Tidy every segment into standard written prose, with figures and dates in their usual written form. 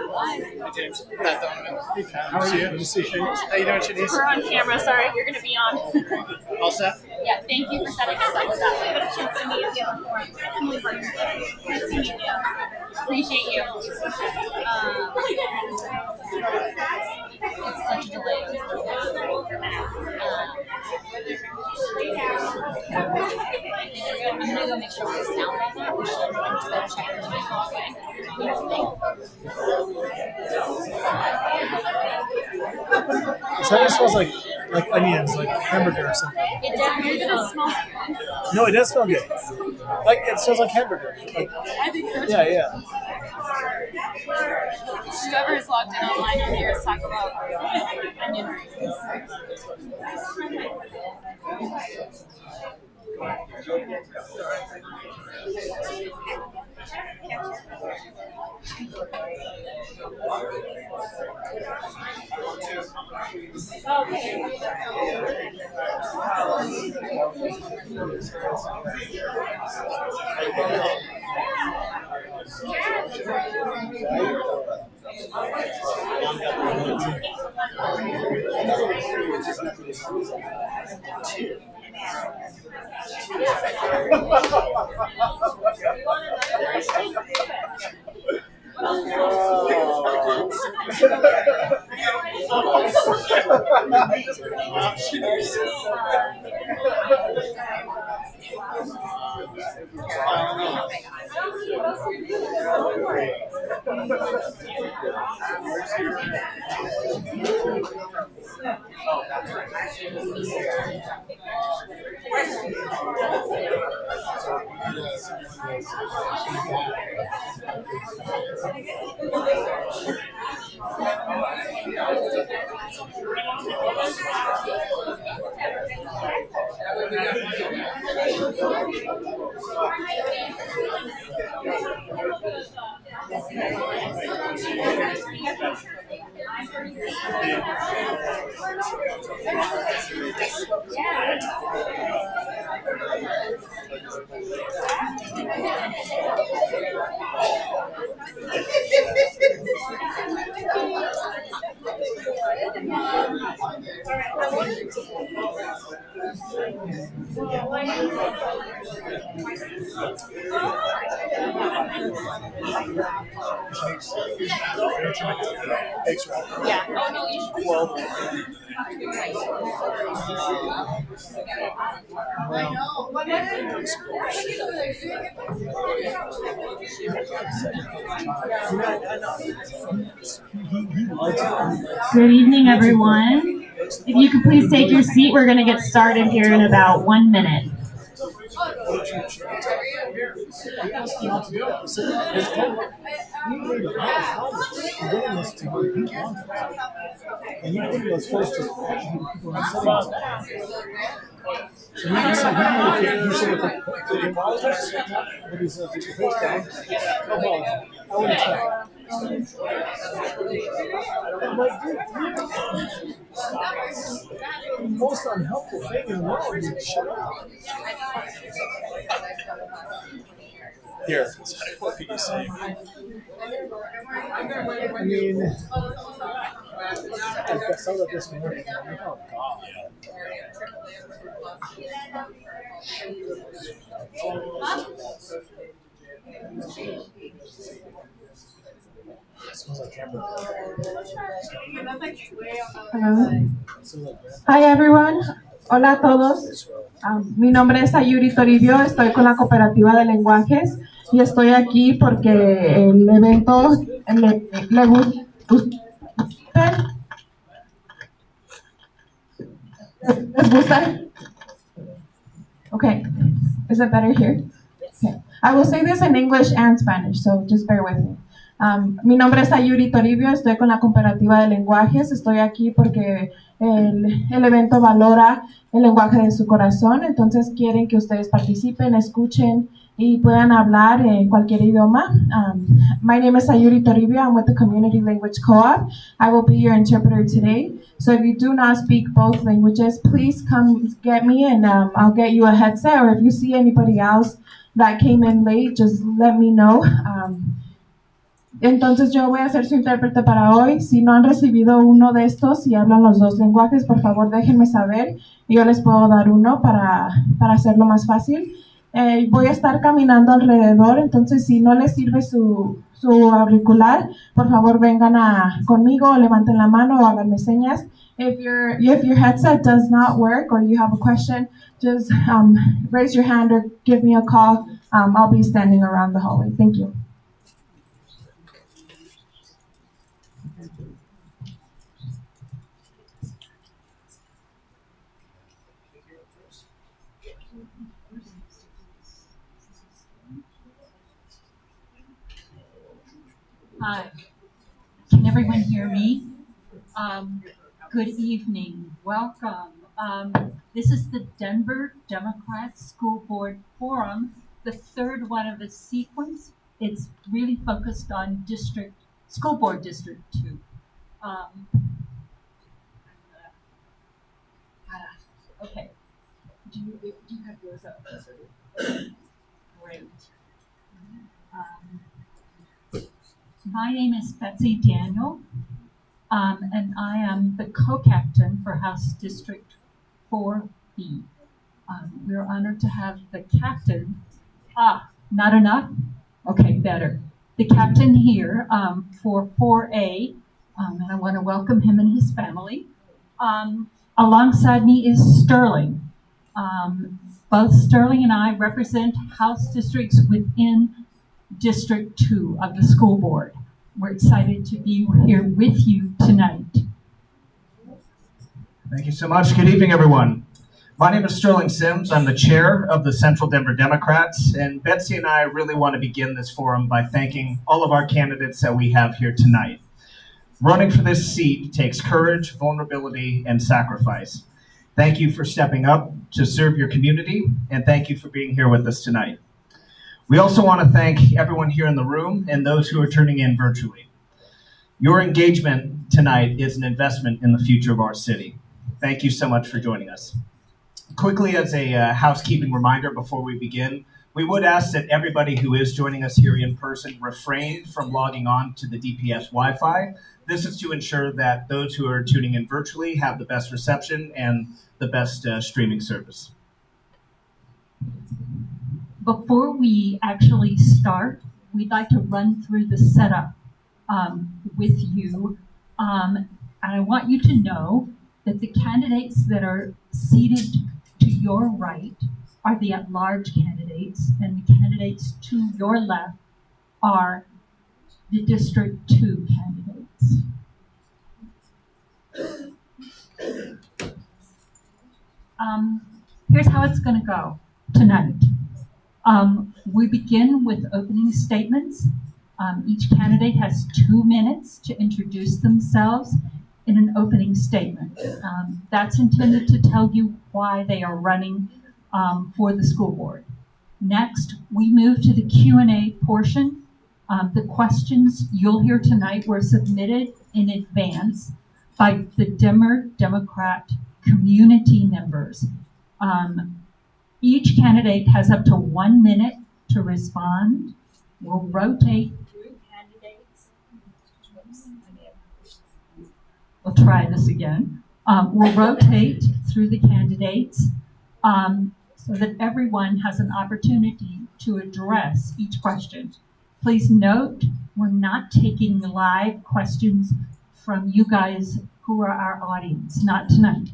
Hi, James. Pat Donovan. Hey, Pat. How are you? Good to see you. How you doing, Shanice? We're on camera. Sorry, you're going to be on. All set? Yeah, thank you for setting us up with that. I got a chance to meet you before. Emily Parker. Nice to meet you. Appreciate you. It's such a delay. I'm going to go make sure we sound on that. I'm just going to check the So it smells like onions, like hamburger or something. It definitely smells good. No, it does smell good. Like it smells like hamburger. Like, I think so too. yeah. Whoever is logged in online will hear us talk about onion rings. Thanks, Rob. Yeah. Oh, no, you should. Well, I know. Good evening, everyone. If you could please take your seat, we're going to get started here in about 1 minute. most unhelpful thing in the world is shut up. Here, what could you say? I mean, I saw that this morning. Oh, God. It smells like hamburger. Hello. Hi, everyone. Hola a todos. Mi nombre es Ayuri Toribio. Estoy con la cooperativa de lenguajes y estoy aquí porque el evento le gusta. ¿Les gusta? Okay. Is it better here? Okay. I will say this in English and Spanish, so just bear with me. Mi nombre es Ayuri Toribio, estoy con la cooperativa de lenguajes, estoy aquí porque el evento valora el lenguaje de su corazón, entonces quieren que ustedes participen, escuchen y puedan hablar en cualquier idioma. My name is Ayuri Toribio, I'm with the Community Language Co-op. I will be your interpreter today, so if you do not speak both languages, please come get me and I'll get you a headset, or if you see anybody else that came in late, just let me know. Entonces yo voy a ser su intérprete para hoy. Si no han recibido uno de estos y hablan los dos lenguajes, por favor déjenme saber y yo les puedo dar uno para hacerlo más fácil. Voy a estar caminando alrededor, entonces si no les sirve su auricular, por favor vengan conmigo, o levanten la mano o háganme señas. If your headset does not work or you have a question, just raise your hand or give me a call. I'll be standing around the hallway. Thank you. Hi, can everyone hear me? Good evening, welcome. This is the Denver Democrat School Board Forum, the third one of a sequence. It's really focused on School Board District 2. Okay, do you have yours up? Great. My name is Betsy Daniel, and I am the co-captain for House District 4B. We're honored to have the captain. Not enough? Okay, better. The captain here for 4A, and I want to welcome him and his family. Alongside me is Sterling. Both Sterling and I represent House districts within District 2 of the school board. We're excited to be here with you tonight. Thank you so much. Good evening, everyone. My name is Sterling Sims. I'm the chair of the Central Denver Democrats, and Betsy and I really want to begin this forum by thanking all of our candidates that we have here tonight. Running for this seat takes courage, vulnerability, and sacrifice. Thank you for stepping up to serve your community, and thank you for being here with us tonight. We also want to thank everyone here in the room and those who are tuning in virtually. Your engagement tonight is an investment in the future of our city. Thank you so much for joining us. Quickly, as a housekeeping reminder before we begin, we would ask that everybody who is joining us here in person refrain from logging on to the DPS Wi-Fi. This is to ensure that those who are tuning in virtually have the best reception and the best streaming service. Before we actually start, we'd like to run through the setup with you. And I want you to know that the candidates that are seated to your right are the at-large candidates, and the candidates to your left are the District 2 candidates. Here's how it's going to go tonight. We begin with opening statements. Each candidate has 2 minutes to introduce themselves in an opening statement. That's intended to tell you why they are running for the school board. Next, we move to the Q&A portion. The questions you'll hear tonight were submitted in advance by the Denver Democrat community members. Each candidate has up to 1 minute to respond. We'll rotate through candidates. We'll try this again. We'll rotate through the candidates so that everyone has an opportunity to address each question. Please note, we're not taking live questions from you guys who are our audience, not tonight.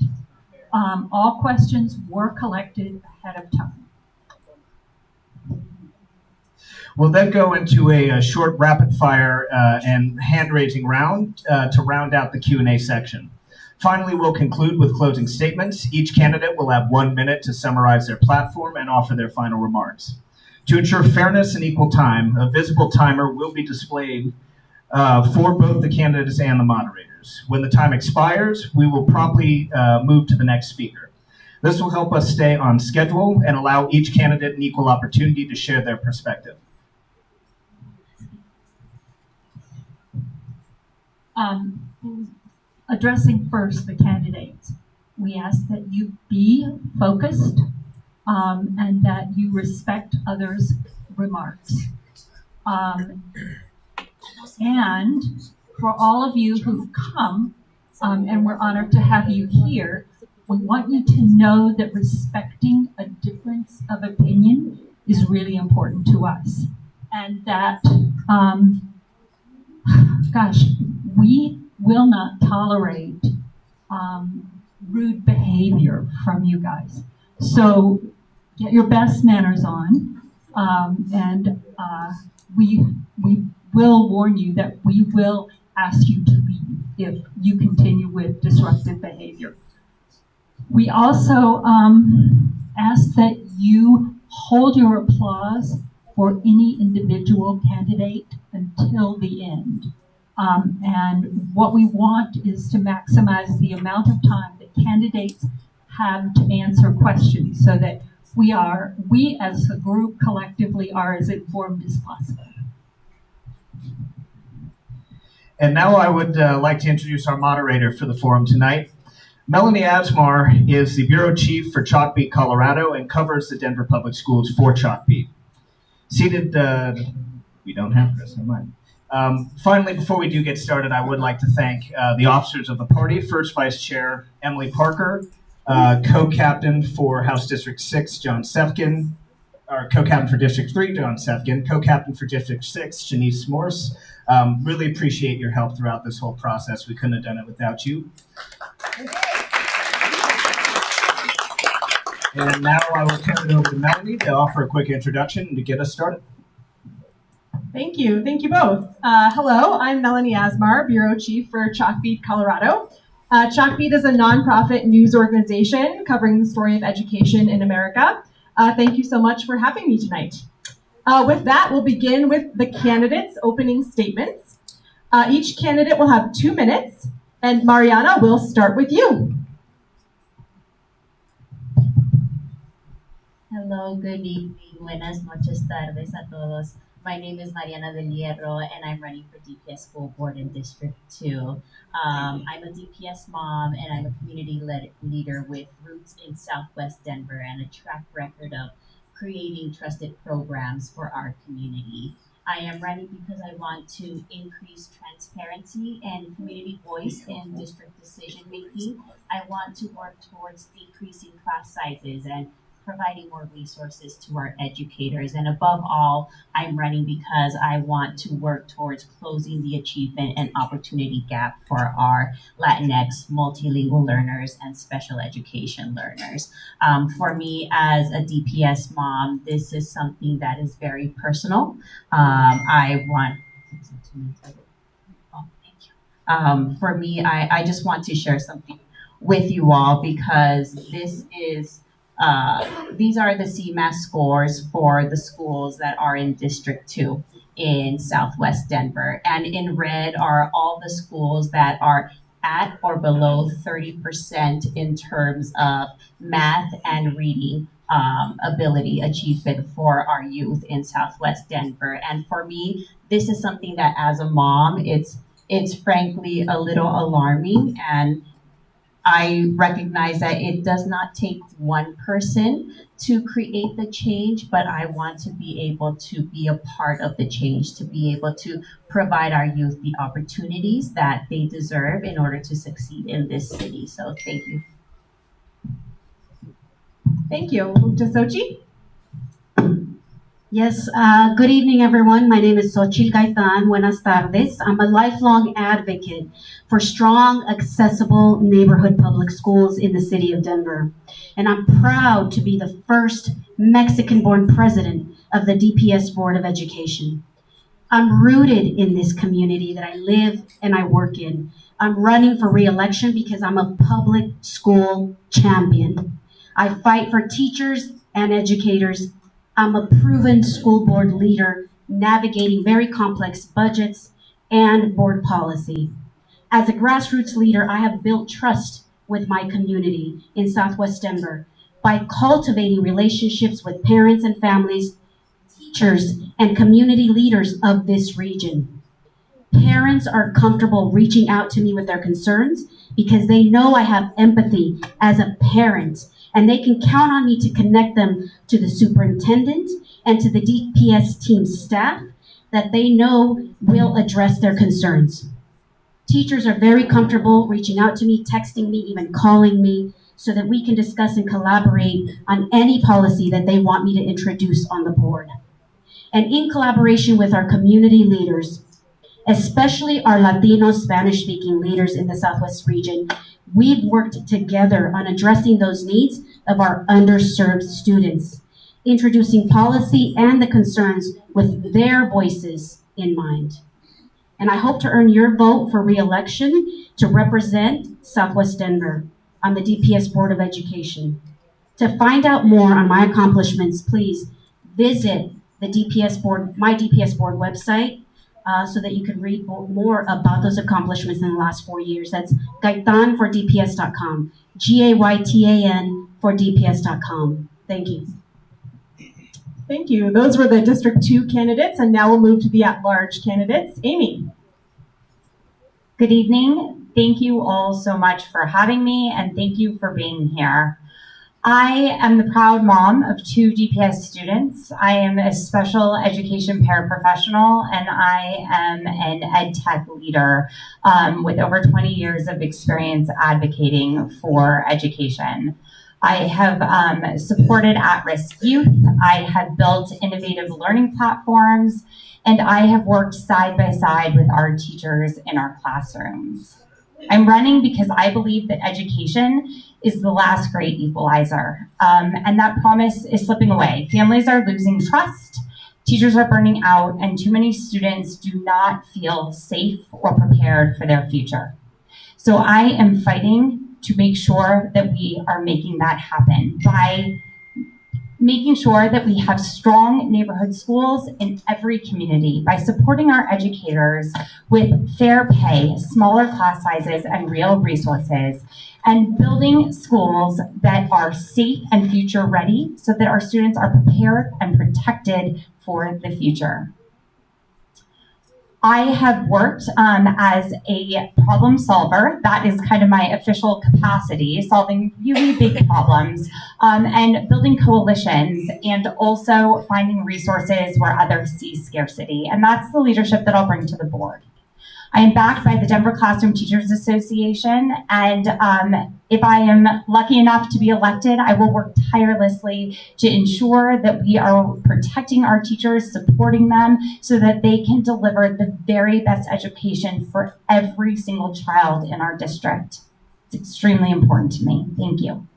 All questions were collected ahead of time. We'll then go into a short rapid fire and hand-raising round to round out the Q&A section. Finally, we'll conclude with closing statements. Each candidate will have 1 minute to summarize their platform and offer their final remarks. To ensure fairness and equal time, a visible timer will be displayed for both the candidates and the moderators. When the time expires, we will promptly move to the next speaker. This will help us stay on schedule and allow each candidate an equal opportunity to share their perspective. Addressing first the candidates, we ask that you be focused and that you respect others' remarks. And for all of you who've come, and we're honored to have you here, we want you to know that respecting a difference of opinion is really important to us. And that, we will not tolerate rude behavior from you guys. So get your best manners on, and we will warn you that we will ask you to leave if you continue with disruptive behavior. We also ask that you hold your applause for any individual candidate until the end. And what we want is to maximize the amount of time that candidates have to answer questions so that we as a group collectively are as informed as possible. And now I would like to introduce our moderator for the forum tonight. Melanie Asmar is the Bureau Chief for Chalkbeat, Colorado, and covers the Denver Public Schools for Chalkbeat. Seated, we don't have Chris, never mind. Finally, before we do get started, I would like to thank the officers of the party. First Vice Chair Emily Parker, co-captain for House District 6, John Sefkin, or co-captain for District 3, John Sefkin, co-captain for District 6, Janice Morse. Really appreciate your help throughout this whole process. We couldn't have done it without you. And now I will turn it over to Melanie to offer a quick introduction and to get us started. Thank you. Thank you both. Hello, I'm Melanie Asmar, Bureau Chief for Chalkbeat, Colorado. Chalkbeat is a nonprofit news organization covering the story of education in America. Thank you so much for having me tonight. With that, we'll begin with the candidates' opening statements. Each candidate will have 2 minutes, and Mariana, we'll start with you. Hello, good evening, buenas noches, tardes a todos. My name is Mariana Del Hierro, and I'm running for DPS School Board in District 2. I'm a DPS mom, and I'm a community leader with roots in Southwest Denver and a track record of creating trusted programs for our community. I am running because I want to increase transparency and community voice in district decision making. I want to work towards decreasing class sizes and providing more resources to our educators. And above all, I'm running because I want to work towards closing the achievement and opportunity gap for our Latinx multilingual learners and special education learners. For me as a DPS mom, this is something that is very personal. For me, I just want to share something with you all because this is these are the CMAS scores for the schools that are in District 2 in Southwest Denver. And in red are all the schools that are at or below 30% in terms of math and reading ability achievement for our youth in Southwest Denver. And for me, this is something that as a mom, it's frankly a little alarming, and I recognize that it does not take one person to create the change, but I want to be able to be a part of the change, to be able to provide our youth the opportunities that they deserve in order to succeed in this city. So thank you. Thank you. Move to Sochi. Yes, good evening, everyone. My name is Xochitl Gaitán. Buenas tardes. I'm a lifelong advocate for strong, accessible neighborhood public schools in the city of Denver. And I'm proud to be the first Mexican-born president of the DPS Board of Education. I'm rooted in this community that I live and I work in. I'm running for re-election because I'm a public school champion. I fight for teachers and educators. I'm a proven school board leader navigating very complex budgets and board policy. As a grassroots leader, I have built trust with my community in Southwest Denver by cultivating relationships with parents and families, teachers, and community leaders of this region. Parents are comfortable reaching out to me with their concerns because they know I have empathy as a parent, and they can count on me to connect them to the superintendent and to the DPS team staff that they know will address their concerns. Teachers are very comfortable reaching out to me, texting me, even calling me, so that we can discuss and collaborate on any policy that they want me to introduce on the board. And in collaboration with our community leaders, especially our Latino Spanish-speaking leaders in the Southwest region, we've worked together on addressing those needs of our underserved students, introducing policy and the concerns with their voices in mind. And I hope to earn your vote for re-election to represent Southwest Denver on the DPS Board of Education. To find out more on my accomplishments, please visit the DPS Board, my DPS Board website, so that you can read more about those accomplishments in the last 4 years. That's gaitan4dps.com, Gaytan for dps.com. Thank you. Thank you. Those were the District 2 candidates, and now we'll move to the at-large candidates. Amy. Good evening. Thank you all so much for having me, and thank you for being here. I am the proud mom of 2 DPS students. I am a special education paraprofessional, and I am an ed tech leader with over 20 years of experience advocating for education. I have supported at-risk youth. I have built innovative learning platforms, and I have worked side by side with our teachers in our classrooms. I'm running because I believe that education is the last great equalizer, and that promise is slipping away. Families are losing trust, teachers are burning out, and too many students do not feel safe or prepared for their future. So I am fighting to make sure that we are making that happen by making sure that we have strong neighborhood schools in every community, by supporting our educators with fair pay, smaller class sizes, and real resources, and building schools that are safe and future ready so that our students are prepared and protected for the future. I have worked as a problem solver. That is kind of my official capacity, solving really big problems and building coalitions, and also finding resources where others see scarcity. And that's the leadership that I'll bring to the board. I am backed by the Denver Classroom Teachers Association, and if I am lucky enough to be elected, I will work tirelessly to ensure that we are protecting our teachers, supporting them, so that they can deliver the very best education for every single child in our district. It's extremely important to me. Thank you.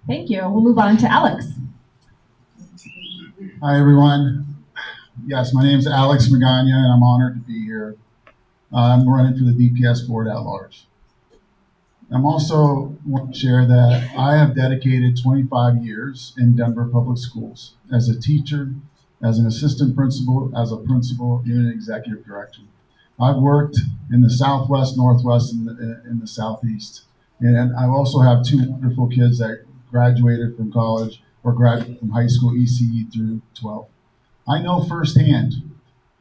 Thank you. We'll move on to Alex. Hi, everyone. Yes, my name is Alex Magana, and I'm honored to be here. I'm running for the DPS board at large. I'm also want to share that I have dedicated 25 years in Denver public schools as a teacher, as an assistant principal, as a principal, and an executive director. I've worked in the Southwest, Northwest, and in the Southeast. And I also have 2 wonderful kids that graduated from college or graduated from high school ECE through 12. I know firsthand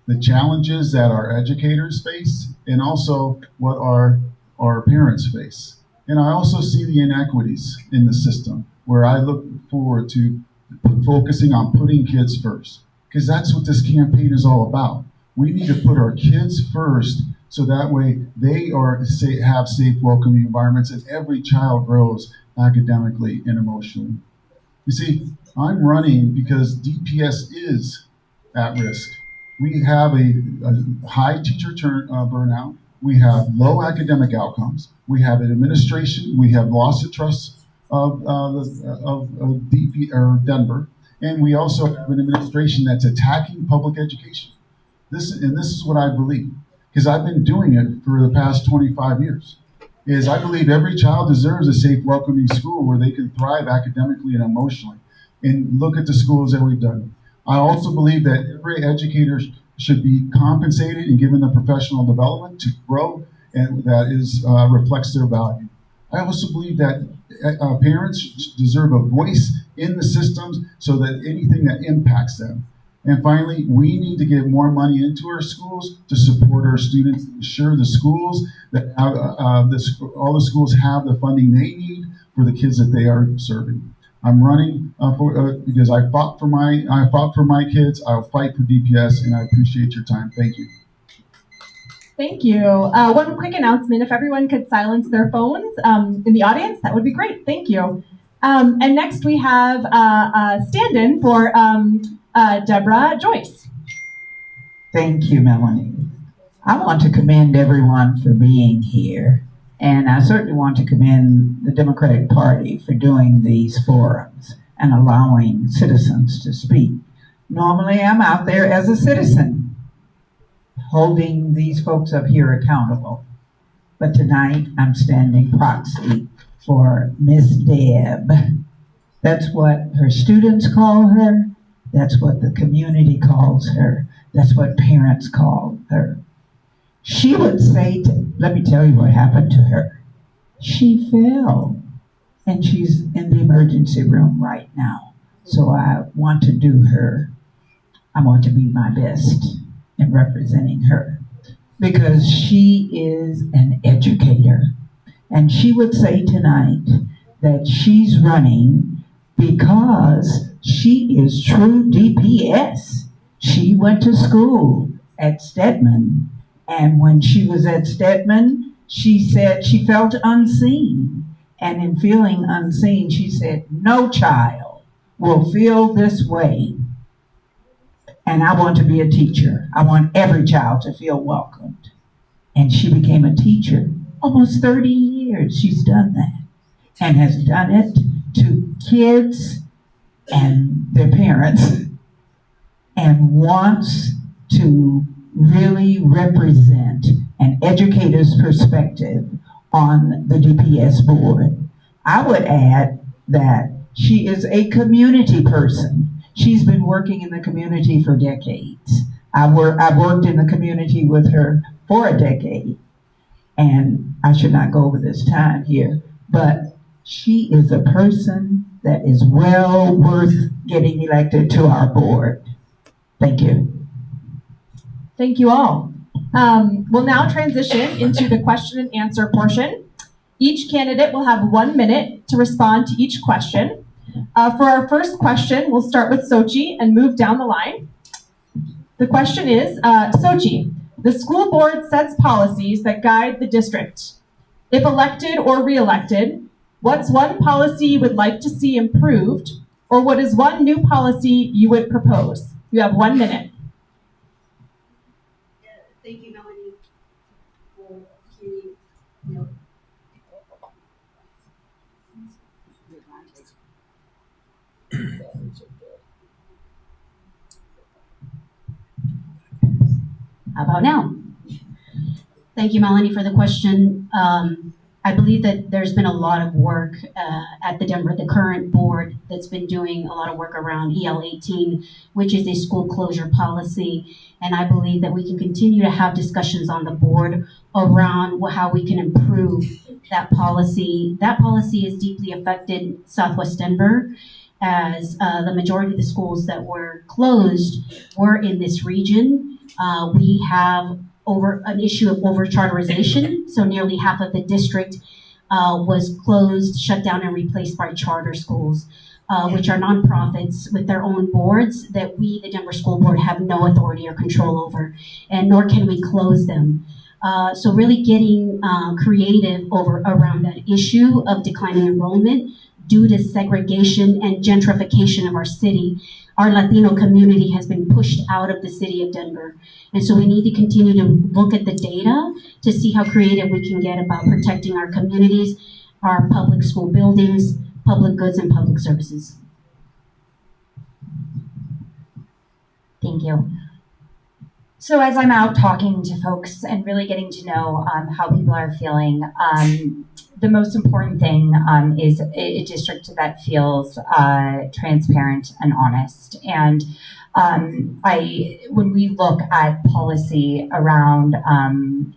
the challenges that our educators face and also what our parents face. And I also see the inequities in the system, where I look forward to focusing on putting kids first, because that's what this campaign is all about. We need to put our kids first, so that way they have safe, welcoming environments, and every child grows academically and emotionally. You see, I'm running because DPS is at risk. We have a high teacher burnout. We have low academic outcomes. We have an administration. We have loss of trust of Denver, and we also have an administration that's attacking public education. This is what I believe, because I've been doing it for the past 25 years. I believe every child deserves a safe, welcoming school where they can thrive academically and emotionally. And look at the schools that we've done. I also believe that every educator should be compensated and given the professional development to grow, and that reflects their value. I also believe that parents deserve a voice in the systems so that anything that impacts them. And finally, we need to get more money into our schools to support our students, ensure the schools that have, all the schools have the funding they need for the kids that they are serving. I'm running because I fought for my kids. I'll fight for DPS, and I appreciate your time. Thank you. Thank you. One quick announcement, if everyone could silence their phones in the audience, that would be great. Thank you. And next we have a stand-in for Deborah Joyce. Thank you, Melanie. I want to commend everyone for being here, and I certainly want to commend the Democratic Party for doing these forums and allowing citizens to speak. Normally, I'm out there as a citizen, holding these folks up here accountable. But tonight, I'm standing proxy for Miss Deb. That's what her students call her. That's what the community calls her. That's what parents call her. She would say, let me tell you what happened to her. She fell, and she's in the emergency room right now. So I want to do her. I want to be my best in representing her, because she is an educator. And she would say tonight that she's running because she is true DPS. She went to school at Stedman, and when she was at Stedman, she said she felt unseen. And in feeling unseen, she said, no child will feel this way. And I want to be a teacher. I want every child to feel welcomed. And she became a teacher. Almost 30 years she's done that, and has done it to kids and their parents, and wants to really represent an educator's perspective on the DPS board. I would add that she is a community person. She's been working in the community for decades. I've worked in the community with her for a decade, and I should not go over this time here, but she is a person that is well worth getting elected to our board. Thank you. Thank you all. We'll now transition into the question and answer portion. Each candidate will have 1 minute to respond to each question. For our first question, we'll start with Sochi and move down the line. The question is, Sochi, the school board sets policies that guide the district. If elected or re-elected, what's one policy you would like to see improved, or what is one new policy you would propose? You have 1 minute. Thank you, Melanie. How about now? Thank you, Melanie, for the question. I believe that there's been a lot of work at the current board that's been doing a lot of work around EL 18, which is a school closure policy. And I believe that we can continue to have discussions on the board around how we can improve that policy. That policy has deeply affected Southwest Denver, as the majority of the schools that were closed were in this region. We have an issue of over-charterization, so nearly half of the district was closed, shut down, and replaced by charter schools, which are nonprofits with their own boards that we, the Denver School Board, have no authority or control over, and nor can we close them. So really getting creative around that issue of declining enrollment due to segregation and gentrification of our city. Our Latino community has been pushed out of the city of Denver. And so we need to continue to look at the data to see how creative we can get about protecting our communities, our public school buildings, public goods, and public services. Thank you. So as I'm out talking to folks and really getting to know how people are feeling, the most important thing is a district that feels transparent and honest. And when we look at policy around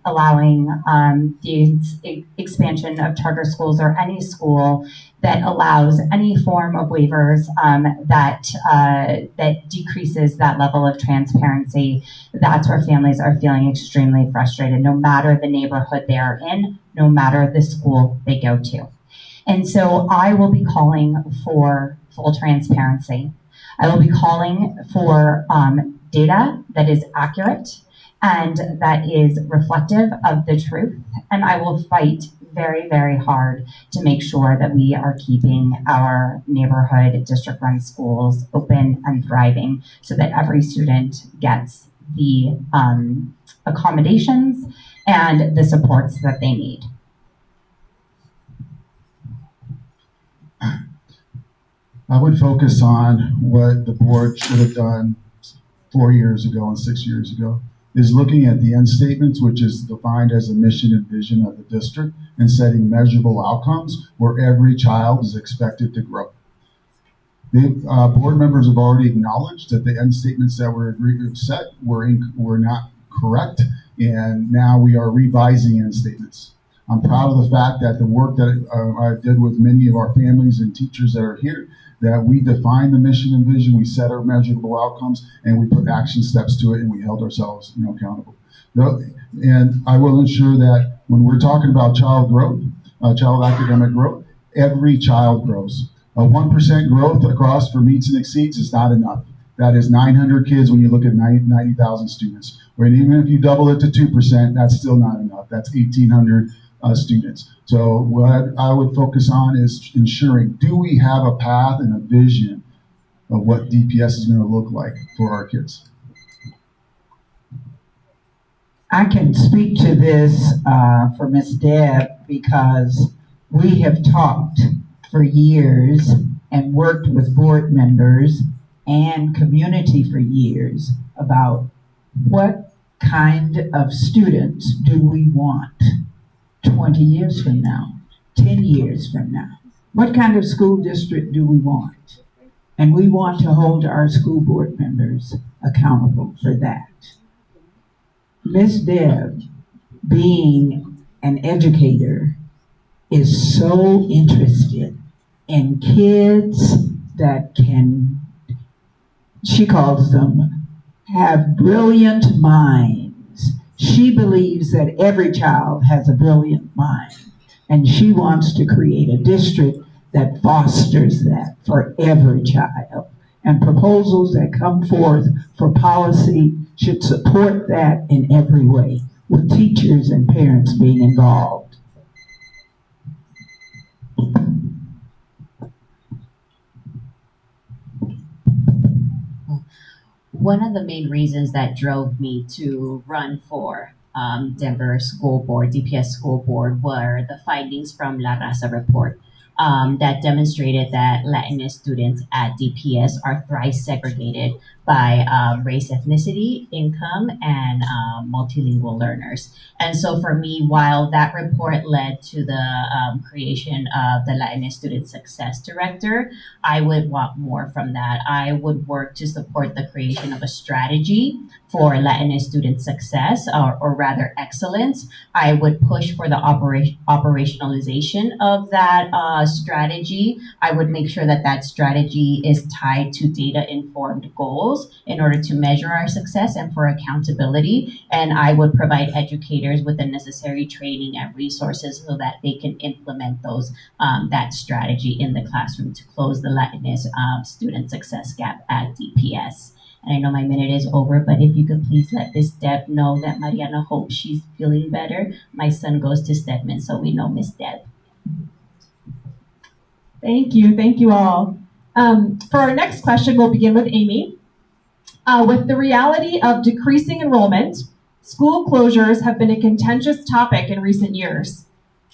allowing the expansion of charter schools, or any school that allows any form of waivers that decreases that level of transparency, that's where families are feeling extremely frustrated, no matter the neighborhood they are in, no matter the school they go to. And so I will be calling for full transparency. I will be calling for data that is accurate and that is reflective of the truth, and I will fight very, very hard to make sure that we are keeping our neighborhood district-run schools open and thriving so that every student gets the accommodations and the supports that they need. I would focus on what the board should have done 4 years ago and 6 years ago, is looking at the end statements, which is defined as a mission and vision of the district, and setting measurable outcomes where every child is expected to grow. The board members have already acknowledged that the end statements that were set were not correct, and now we are revising end statements. I'm proud of the fact that the work that I did with many of our families and teachers that are here, that we defined the mission and vision, we set our measurable outcomes, and we put action steps to it, and we held ourselves accountable. And I will ensure that when we're talking about child growth, child academic growth, every child grows. A 1% growth across for meets and exceeds is not enough. That is 900 kids when you look at 90,000 students. Or even if you double it to 2%, that's still not enough. That's 1,800 students. So what I would focus on is ensuring, do we have a path and a vision of what DPS is going to look like for our kids? I can speak to this for Ms. Deb because we have talked for years and worked with board members and community for years about what kind of students do we want 20 years from now, 10 years from now. What kind of school district do we want? And we want to hold our school board members accountable for that. Ms. Deb, being an educator, is so interested in kids that can, she calls them, have brilliant minds. She believes that every child has a brilliant mind, and she wants to create a district that fosters that for every child. And proposals that come forth for policy should support that in every way, with teachers and parents being involved. One of the main reasons that drove me to run for Denver School Board, DPS School Board, were the findings from La Raza report that demonstrated that Latinx students at DPS are thrice segregated by race, ethnicity, income, and multilingual learners. And so for me, while that report led to the creation of the Latinx Student Success Director, I would want more from that. I would work to support the creation of a strategy for Latinx student success, or rather excellence. I would push for the operationalization of that strategy. I would make sure that that strategy is tied to data-informed goals in order to measure our success and for accountability. And I would provide educators with the necessary training and resources so that they can implement those that strategy in the classroom to close the Latinx student success gap at DPS. And I know my minute is over, but if you could please let Miss Deb know that Mariana hopes she's feeling better. My son goes to Stedman, so we know Miss Deb. Thank you all. For our next question, we'll begin with Amy. With the reality of decreasing enrollment, school closures have been a contentious topic in recent years.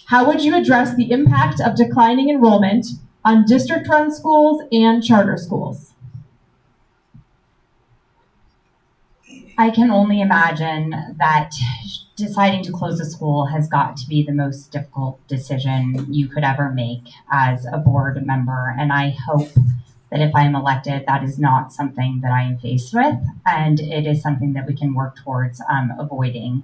How would you address the impact of declining enrollment on district-run schools and charter schools? I can only imagine that deciding to close a school has got to be the most difficult decision you could ever make as a board member. And I hope that if I'm elected, that is not something that I am faced with, and it is something that we can work towards avoiding.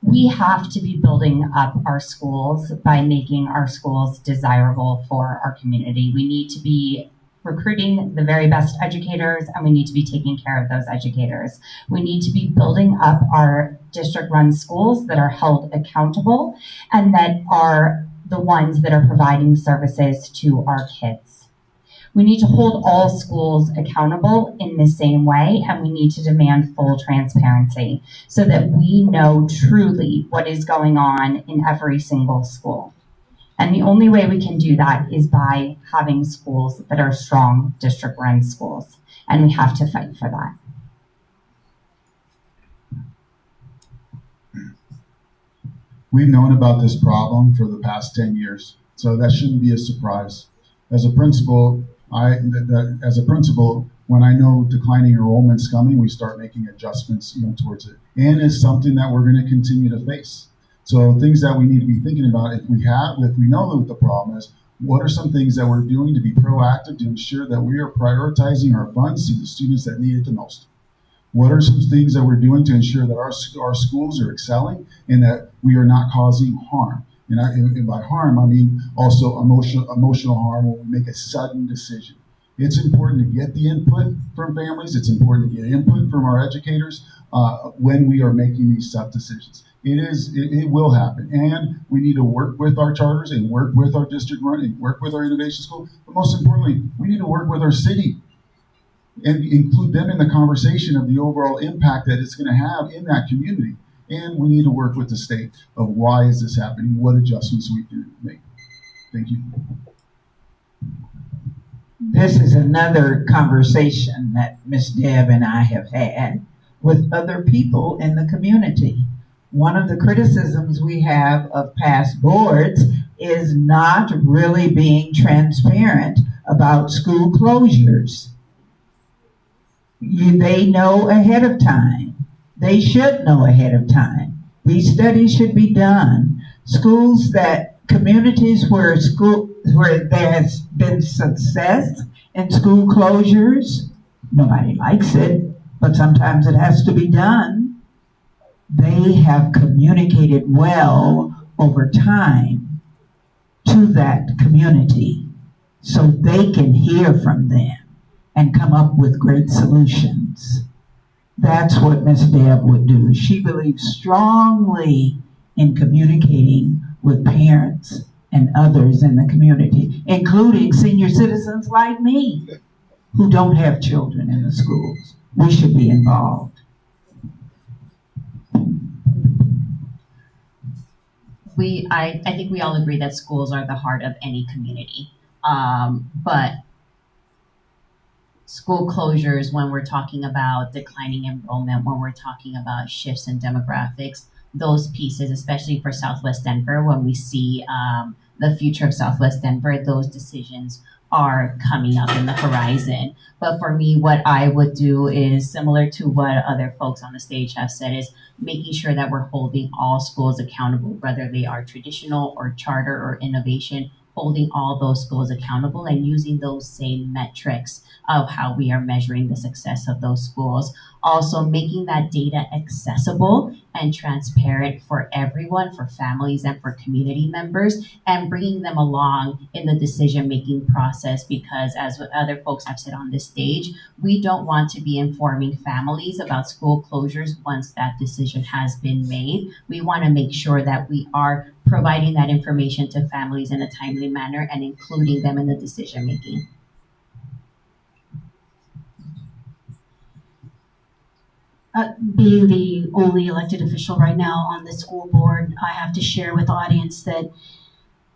We have to be building up our schools by making our schools desirable for our community. We need to be recruiting the very best educators, and we need to be taking care of those educators. We need to be building up our district-run schools that are held accountable and that are the ones that are providing services to our kids. We need to hold all schools accountable in the same way, and we need to demand full transparency so that we know truly what is going on in every single school. And the only way we can do that is by having schools that are strong district-run schools, and we have to fight for that. We've known about this problem for the past 10 years, so that shouldn't be a surprise. As a principal, when I know declining enrollment's coming, we start making adjustments, towards it. And it's something that we're going to continue to face. So things that we need to be thinking about, if we know what the problem is, what are some things that we're doing to be proactive to ensure that we are prioritizing our funds to the students that need it the most? What are some things that we're doing to ensure that our schools are excelling and that we are not causing harm? And by harm, I mean also emotional harm when we make a sudden decision. It's important to get the input from families. It's important to get input from our educators when we are making these tough decisions. It will happen, and we need to work with our charters and work with our district run and work with our innovation school. But most importantly, we need to work with our city and include them in the conversation of the overall impact that it's going to have in that community. And we need to work with the state of why is this happening, what adjustments we can make. Thank you. This is another conversation that Ms. Deb and I have had with other people in the community. One of the criticisms we have of past boards is not really being transparent about school closures. They know ahead of time. They should know ahead of time. These studies should be done. Communities where there has been success in school closures, nobody likes it, but sometimes it has to be done. They have communicated well over time to that community so they can hear from them and come up with great solutions. That's what Ms. Deb would do. She believes strongly in communicating with parents and others in the community, including senior citizens like me who don't have children in the schools. We should be involved. I think we all agree that schools are the heart of any community. But school closures, when we're talking about declining enrollment, when we're talking about shifts in demographics, those pieces, especially for Southwest Denver, when we see the future of Southwest Denver, those decisions are coming up in the horizon. But for me, what I would do is similar to what other folks on the stage have said, is making sure that we're holding all schools accountable, whether they are traditional or charter or innovation, holding all those schools accountable and using those same metrics of how we are measuring the success of those schools. Also making that data accessible and transparent for everyone, for families and for community members, and bringing them along in the decision-making process, because as other folks have said on this stage, we don't want to be informing families about school closures once that decision has been made. We want to make sure that we are providing that information to families in a timely manner and including them in the decision-making. Being the only elected official right now on the school board, I have to share with the audience that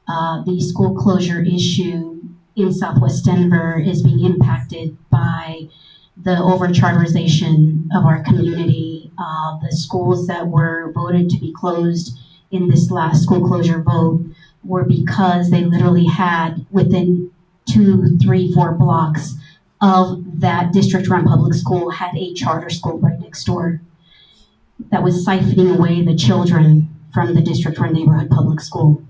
the school closure issue in Southwest Denver is being impacted by the overcharterization of our community. The schools that were voted to be closed in this last school closure vote were because they literally had within 2, 3, 4 blocks of that district-run public school had a charter school right next door that was siphoning away the children from the district-run neighborhood public school.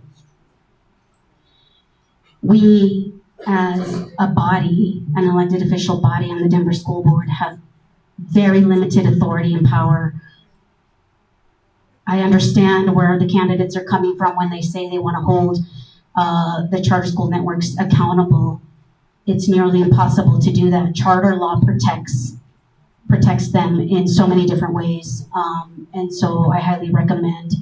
We, as a body, an elected official body on the Denver School Board, have very limited authority and power. I understand where the candidates are coming from when they say they want to hold the charter school networks accountable. It's nearly impossible to do that. Charter law protects them in so many different ways. And so I highly recommend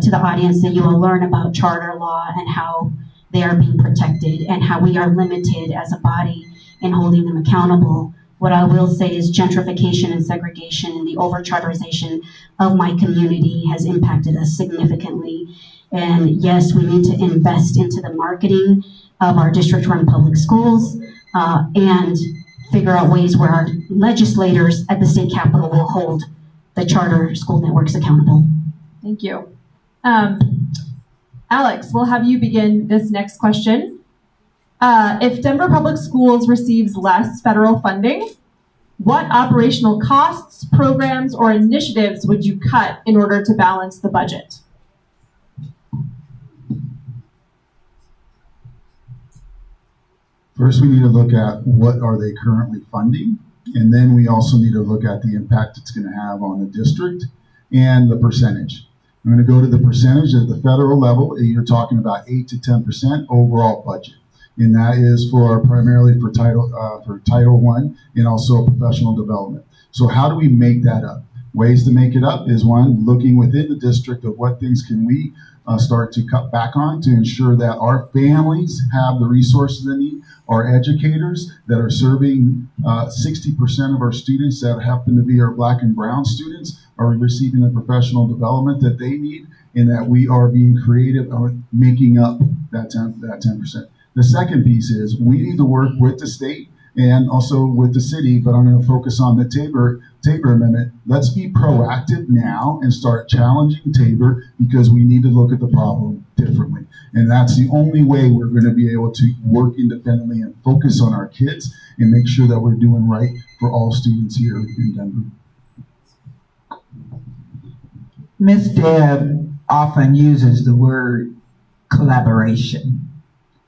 to the audience that you will learn about charter law and how they are being protected and how we are limited as a body in holding them accountable. What I will say is gentrification and segregation and the over-charterization of my community has impacted us significantly. And yes, we need to invest into the marketing of our district-run public schools and figure out ways where our legislators at the state capitol will hold the charter school networks accountable. Thank you. Alex, we'll have you begin this next question. If Denver Public Schools receives less federal funding, what operational costs, programs, or initiatives would you cut in order to balance the budget? First, we need to look at what are they currently funding, and then we also need to look at the impact it's going to have on the district and the percentage. I'm going to go to the percentage at the federal level. You're talking about 8 to 10% overall budget, and that is for primarily for Title I and also professional development. So how do we make that up? Ways to make it up is one, looking within the district of what things can we start to cut back on to ensure that our families have the resources they need. Our educators that are serving 60% of our students that happen to be our Black and brown students are receiving the professional development that they need, and that we are being creative on making up that 10%. The second piece is we need to work with the state and also with the city, but I'm going to focus on the Tabor Amendment. Let's be proactive now and start challenging Tabor, because we need to look at the problem differently. And that's the only way we're going to be able to work independently and focus on our kids and make sure that we're doing right for all students here in Denver. Ms. Deb often uses the word collaboration,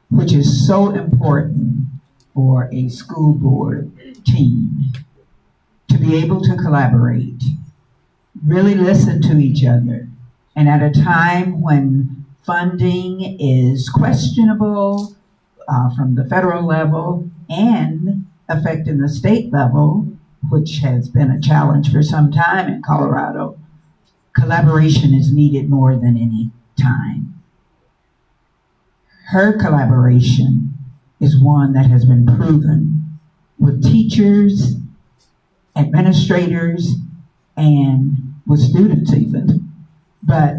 which is so important for a school board team to be able to collaborate, really listen to each other, and at a time when funding is questionable from the federal level and affecting the state level, which has been a challenge for some time in Colorado, collaboration is needed more than any time. Her collaboration is one that has been proven with teachers, administrators, and with students even. But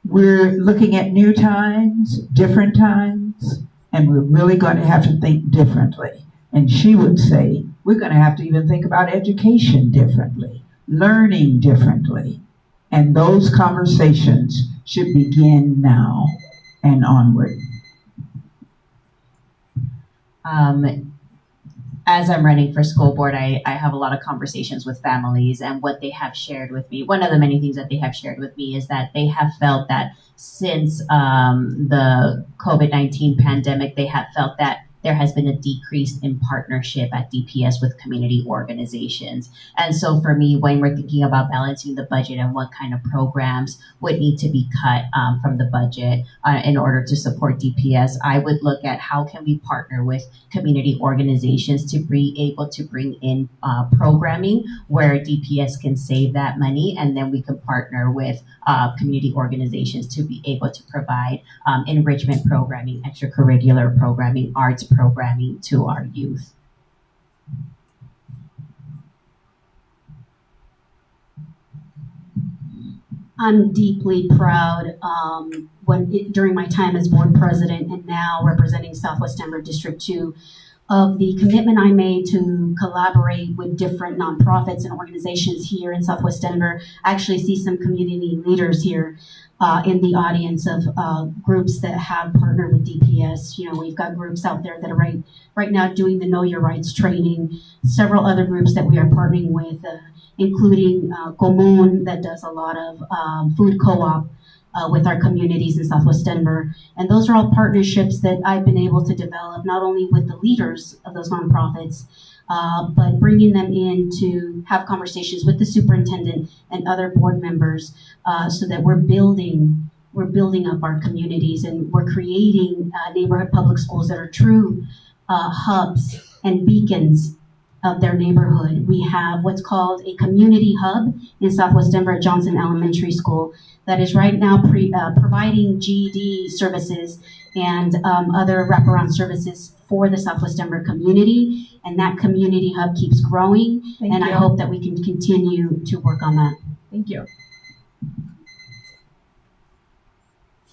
we're looking at new times, different times, and we're really going to have to think differently. And she would say, we're going to have to even think about education differently, learning differently. And those conversations should begin now and onward. As I'm running for school board, I have a lot of conversations with families, and what they have shared with me, one of the many things that they have shared with me is that they have felt that since the COVID-19 pandemic, they have felt that there has been a decrease in partnership at DPS with community organizations. And so for me, when we're thinking about balancing the budget and what kind of programs would need to be cut from the budget in order to support DPS, I would look at how can we partner with community organizations to be able to bring in programming where DPS can save that money, and then we can partner with community organizations to be able to provide enrichment programming, extracurricular programming, arts programming to our youth. I'm deeply proud during my time as board president and now representing Southwest Denver District 2 of the commitment I made to collaborate with different nonprofits and organizations here in Southwest Denver. I actually see some community leaders here in the audience of groups that have partnered with DPS. You know, we've got groups out there that are right now doing the Know Your Rights training, several other groups that we are partnering with, including Comun, that does a lot of food co-op with our communities in Southwest Denver. And those are all partnerships that I've been able to develop, not only with the leaders of those nonprofits, but bringing them in to have conversations with the superintendent and other board members so that we're building up our communities, and we're creating neighborhood public schools that are true hubs and beacons of their neighborhood. We have what's called a community hub in Southwest Denver at Johnson Elementary School that is right now providing GED services and other wraparound services for the Southwest Denver community. And that community hub keeps growing. Thank and you. I hope that we can continue to work on that. Thank you.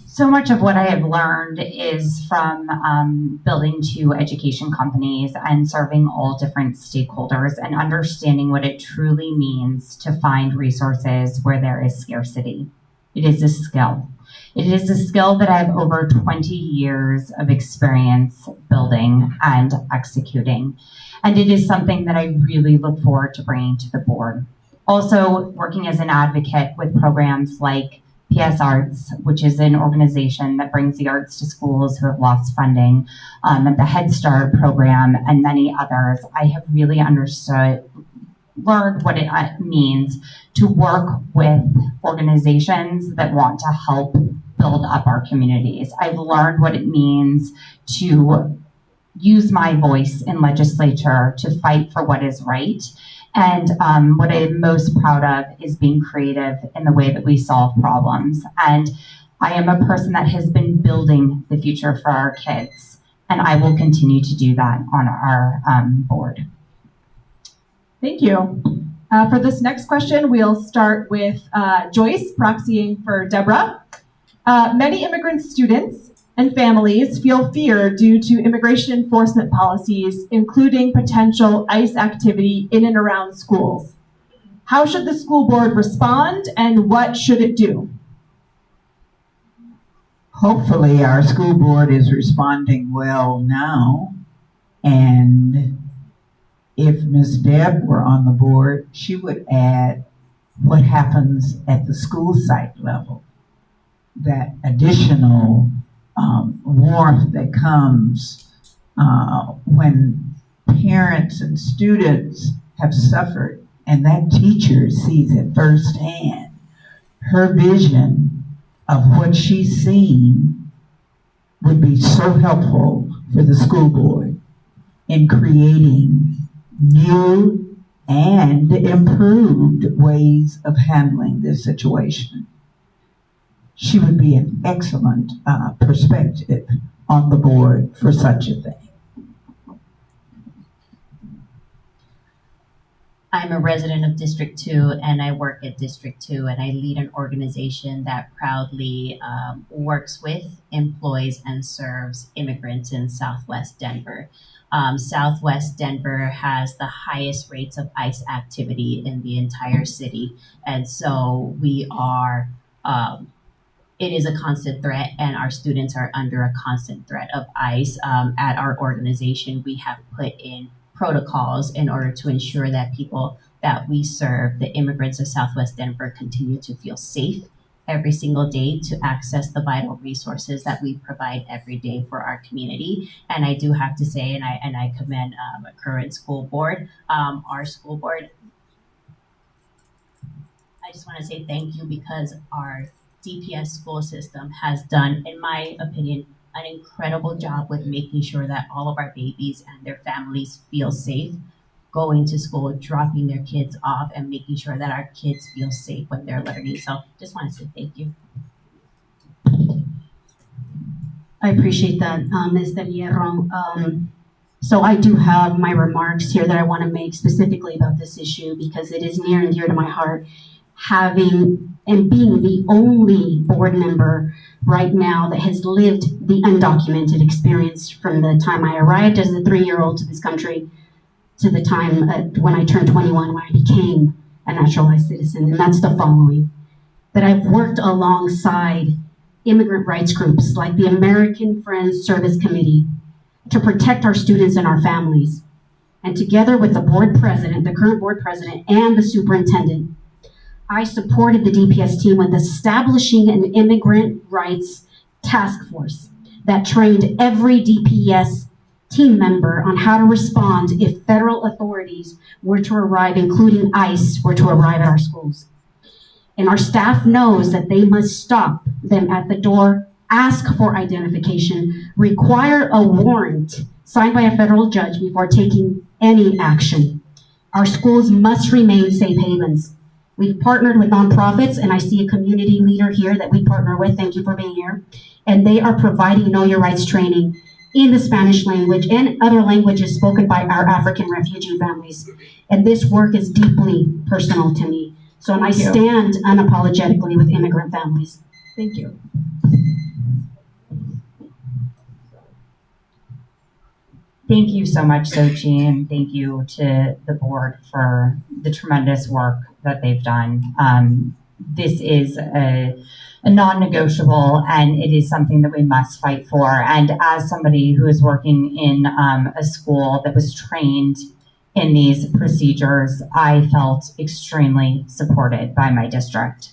So much of what I have learned is from building two education companies and serving all different stakeholders and understanding what it truly means to find resources where there is scarcity. It is a skill. It is a skill that I have over 20 years of experience building and executing. And it is something that I really look forward to bringing to the board. Also, working as an advocate with programs like PS Arts, which is an organization that brings the arts to schools who have lost funding, and the Head Start program, and many others, I have really learned what it means to work with organizations that want to help build up our communities. I've learned what it means to use my voice in legislature to fight for what is right. And what I am most proud of is being creative in the way that we solve problems. And I am a person that has been building the future for our kids, and I will continue to do that on our board. Thank you. For this next question, we'll start with Joyce, proxying for Deborah. Many immigrant students and families feel fear due to immigration enforcement policies, including potential ICE activity in and around schools. How should the school board respond, and what should it do? Hopefully our school board is responding well now, and if Ms. Deb were on the board, she would add what happens at the school site level, that additional warmth that comes when parents and students have suffered and that teacher sees it firsthand. Her vision of what she's seen would be so helpful for the school board in creating new and improved ways of handling this situation. She would be an excellent perspective on the board for such a thing. I'm a resident of District 2 and I work at District 2 and I lead an organization that proudly works with, employs, and serves immigrants in Southwest Denver. Southwest Denver has the highest rates of ICE activity in the entire city, and so we are it is a constant threat, and our students are under a constant threat of ICE. At our organization, we have put in protocols in order to ensure that people that we serve, the immigrants of Southwest Denver, continue to feel safe every single day to access the vital resources that we provide every day for our community. And I do have to say, and I commend a current school board, our school board. I just want to say thank you, because our DPS school system has done, in my opinion, an incredible job with making sure that all of our babies and their families feel safe going to school, dropping their kids off, and making sure that our kids feel safe when they're learning. So just want to say thank you. I appreciate that, Ms. Del Hierro. So I do have my remarks here that I want to make specifically about this issue, because it is near and dear to my heart. Having and being the only board member right now that has lived the undocumented experience from the time I arrived as a 3-year-old to this country to the time when I turned 21, when I became a naturalized citizen. And that's the following: that I've worked alongside immigrant rights groups like the American Friends Service Committee to protect our students and our families. And together with the board president, the current board president, and the superintendent, I supported the DPS team with establishing an immigrant rights task force that trained every DPS team member on how to respond if federal authorities were to arrive, including ICE, were to arrive at our schools. And our staff knows that they must stop them at the door, ask for identification, require a warrant signed by a federal judge before taking any action. Our schools must remain safe havens. We've partnered with nonprofits, and I see a community leader here that we partner with. Thank you for being here. And they are providing Know Your Rights training in the Spanish language and other languages spoken by our African refugee families. And this work is deeply personal to me. So I stand unapologetically with immigrant families. Thank you. Thank you so much, Sochi, and thank you to the board for the tremendous work that they've done. This is a non-negotiable, and it is something that we must fight for. And as somebody who is working in a school that was trained in these procedures, I felt extremely supported by my district.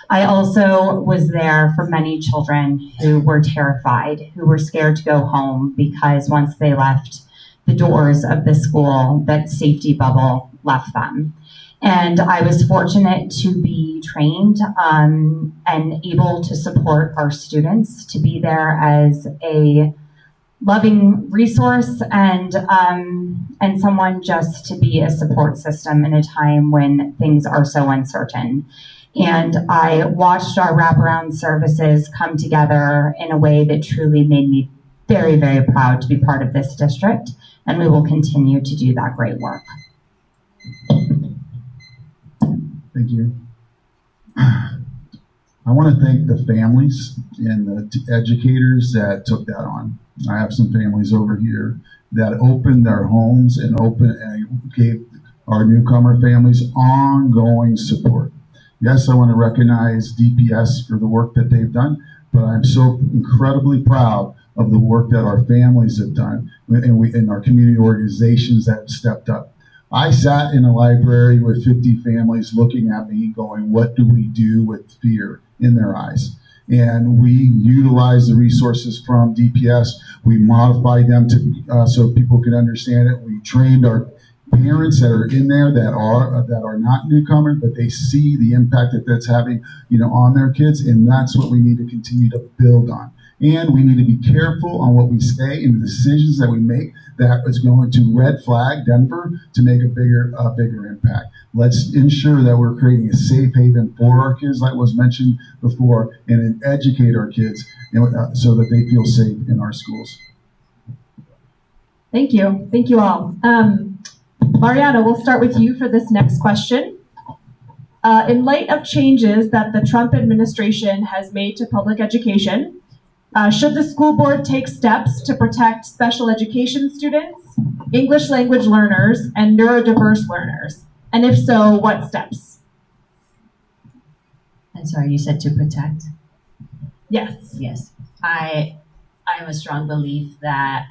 I also was there for many children who were terrified, who were scared to go home because once they left the doors of the school, that safety bubble left them. And I was fortunate to be trained and able to support our students, to be there as a loving resource and someone just to be a support system in a time when things are so uncertain. And I watched our wraparound services come together in a way that truly made me very, very proud to be part of this district, and we will continue to do that great work. Thank you. I want to thank the families and the educators that took that on. I have some families over here that opened their homes and gave our newcomer families ongoing support. Yes, I want to recognize DPS for the work that they've done, but I'm so incredibly proud of the work that our families have done and our community organizations that have stepped up. I sat in a library with 50 families looking at me going, what do we do with fear in their eyes? And we utilized the resources from DPS. We modified them to so people could understand it. We trained our parents that are in there that are not newcomers, but they see the impact that that's having, on their kids, and that's what we need to continue to build on. And we need to be careful on what we say and the decisions that we make that is going to red flag Denver to make a bigger impact. Let's ensure that we're creating a safe haven for our kids, like was mentioned before, and educate our kids so that they feel safe in our schools. Thank you. Thank you all. Mariana, we'll start with you for this next question. In light of changes that the Trump administration has made to public education, should the school board take steps to protect special education students, English language learners, and neurodiverse learners? And if so, what steps? I'm sorry, you said to protect? Yes. Yes. I am a strong belief that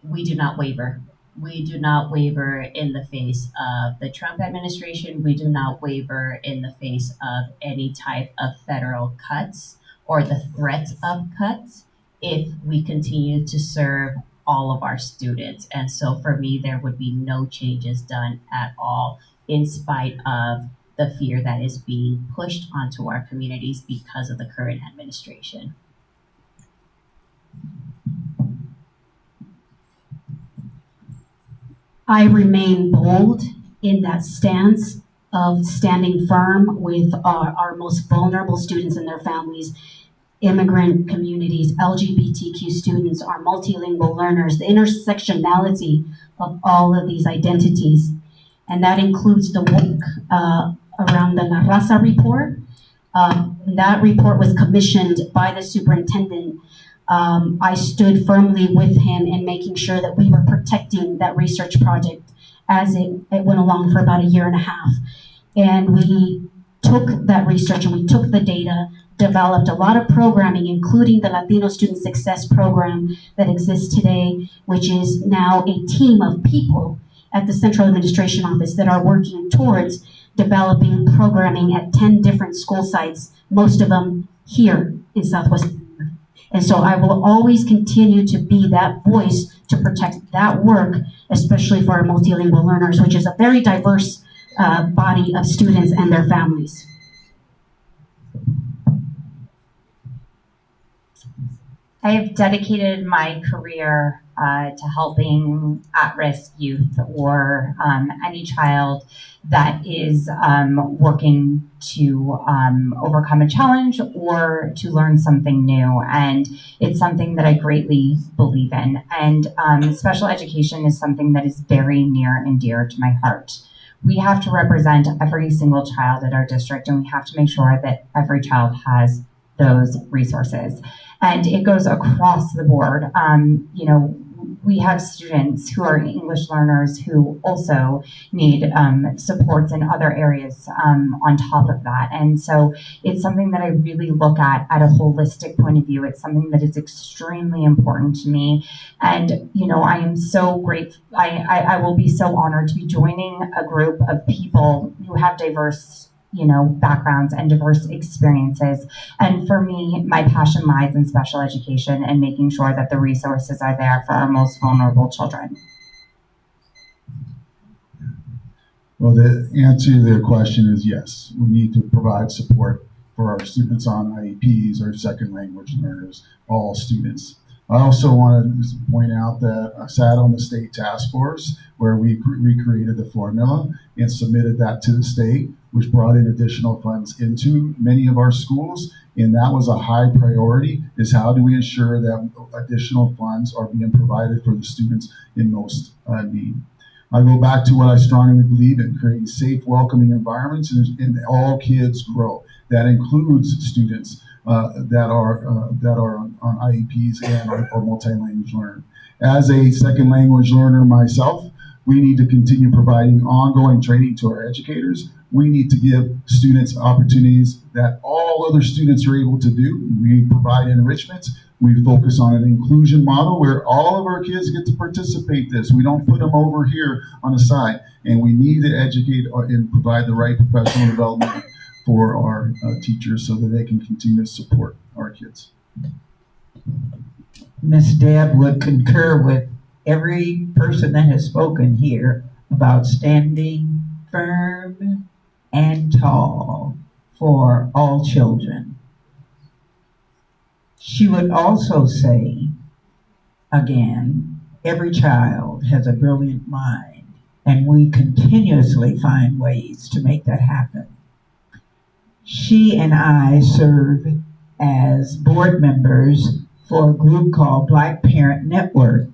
we do not waver. We do not waver in the face of the Trump administration. We do not waver in the face of any type of federal cuts or the threat of cuts if we continue to serve all of our students. And so for me, there would be no changes done at all in spite of the fear that is being pushed onto our communities because of the current administration. I remain bold in that stance of standing firm with our most vulnerable students and their families, immigrant communities, LGBTQ students, our multilingual learners, the intersectionality of all of these identities. And that includes the work around the La Raza report. That report was commissioned by the superintendent. I stood firmly with him in making sure that we were protecting that research project as it went along for about 1.5 years. And we took that research and we took the data, developed a lot of programming, including the Latino Student Success Program that exists today, which is now a team of people at the Central Administration Office that are working towards developing programming at 10 different school sites, most of them here in Southwest Denver. And so I will always continue to be that voice to protect that work, especially for our multilingual learners, which is a very diverse body of students and their families. I have dedicated my career to helping at-risk youth or any child that is working to overcome a challenge or to learn something new. And it's something that I greatly believe in. And special education is something that is very near and dear to my heart. We have to represent every single child at our district, and we have to make sure that every child has those resources. And it goes across the board. We have students who are English learners who also need supports in other areas on top of that. And so it's something that I really look at a holistic point of view. It's something that is extremely important to me. And, I am so grateful. I will be so honored to be joining a group of people who have diverse backgrounds and diverse experiences. And for me, my passion lies in special education and making sure that the resources are there for our most vulnerable children. Well, the answer to their question is yes. We need to provide support for our students on IEPs or second language learners, all students. I also want to point out that I sat on the state task force where we recreated the formula and submitted that to the state, which brought in additional funds into many of our schools. And that was a high priority, is how do we ensure that additional funds are being provided for the students in most need. I go back to what I strongly believe in, creating safe, welcoming environments and all kids grow. That includes students that are on IEPs and are multi-language learners. As a second language learner myself, we need to continue providing ongoing training to our educators. We need to give students opportunities that all other students are able to do. We provide enrichment. We focus on an inclusion model where all of our kids get to participate this. We don't put them over here on the side. And we need to educate and provide the right professional development for our teachers so that they can continue to support our kids. Ms. Deb would concur with every person that has spoken here about standing firm and tall for all children. She would also say, again, every child has a brilliant mind, and we continuously find ways to make that happen. She and I serve as board members for a group called Black Parent Network,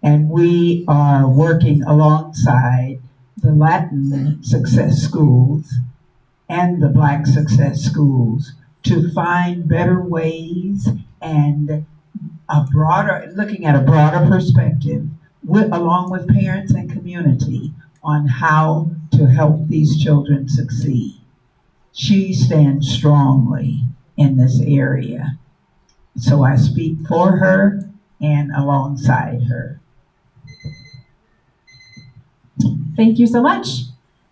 and we are working alongside the Latin Success Schools and the Black Success Schools to find better ways and looking at a broader perspective along with parents and community on how to help these children succeed. She stands strongly in this area. So I speak for her and alongside her. Thank you so much.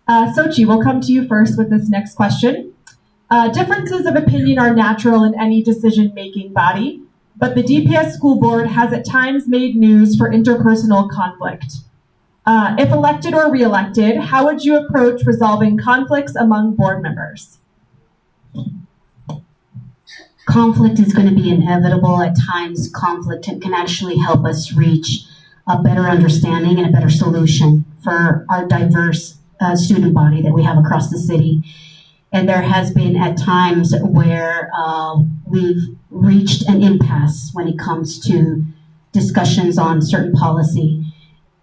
Sochi, we'll come to you first with this next question. Differences of opinion are natural in any decision-making body, but the DPS school board has at times made news for interpersonal conflict. If elected or re-elected, how would you approach resolving conflicts among board members? Conflict is going to be inevitable. At times, conflict can actually help us reach a better understanding and a better solution for our diverse student body that we have across the city. And there has been at times where we've reached an impasse when it comes to discussions on certain policy.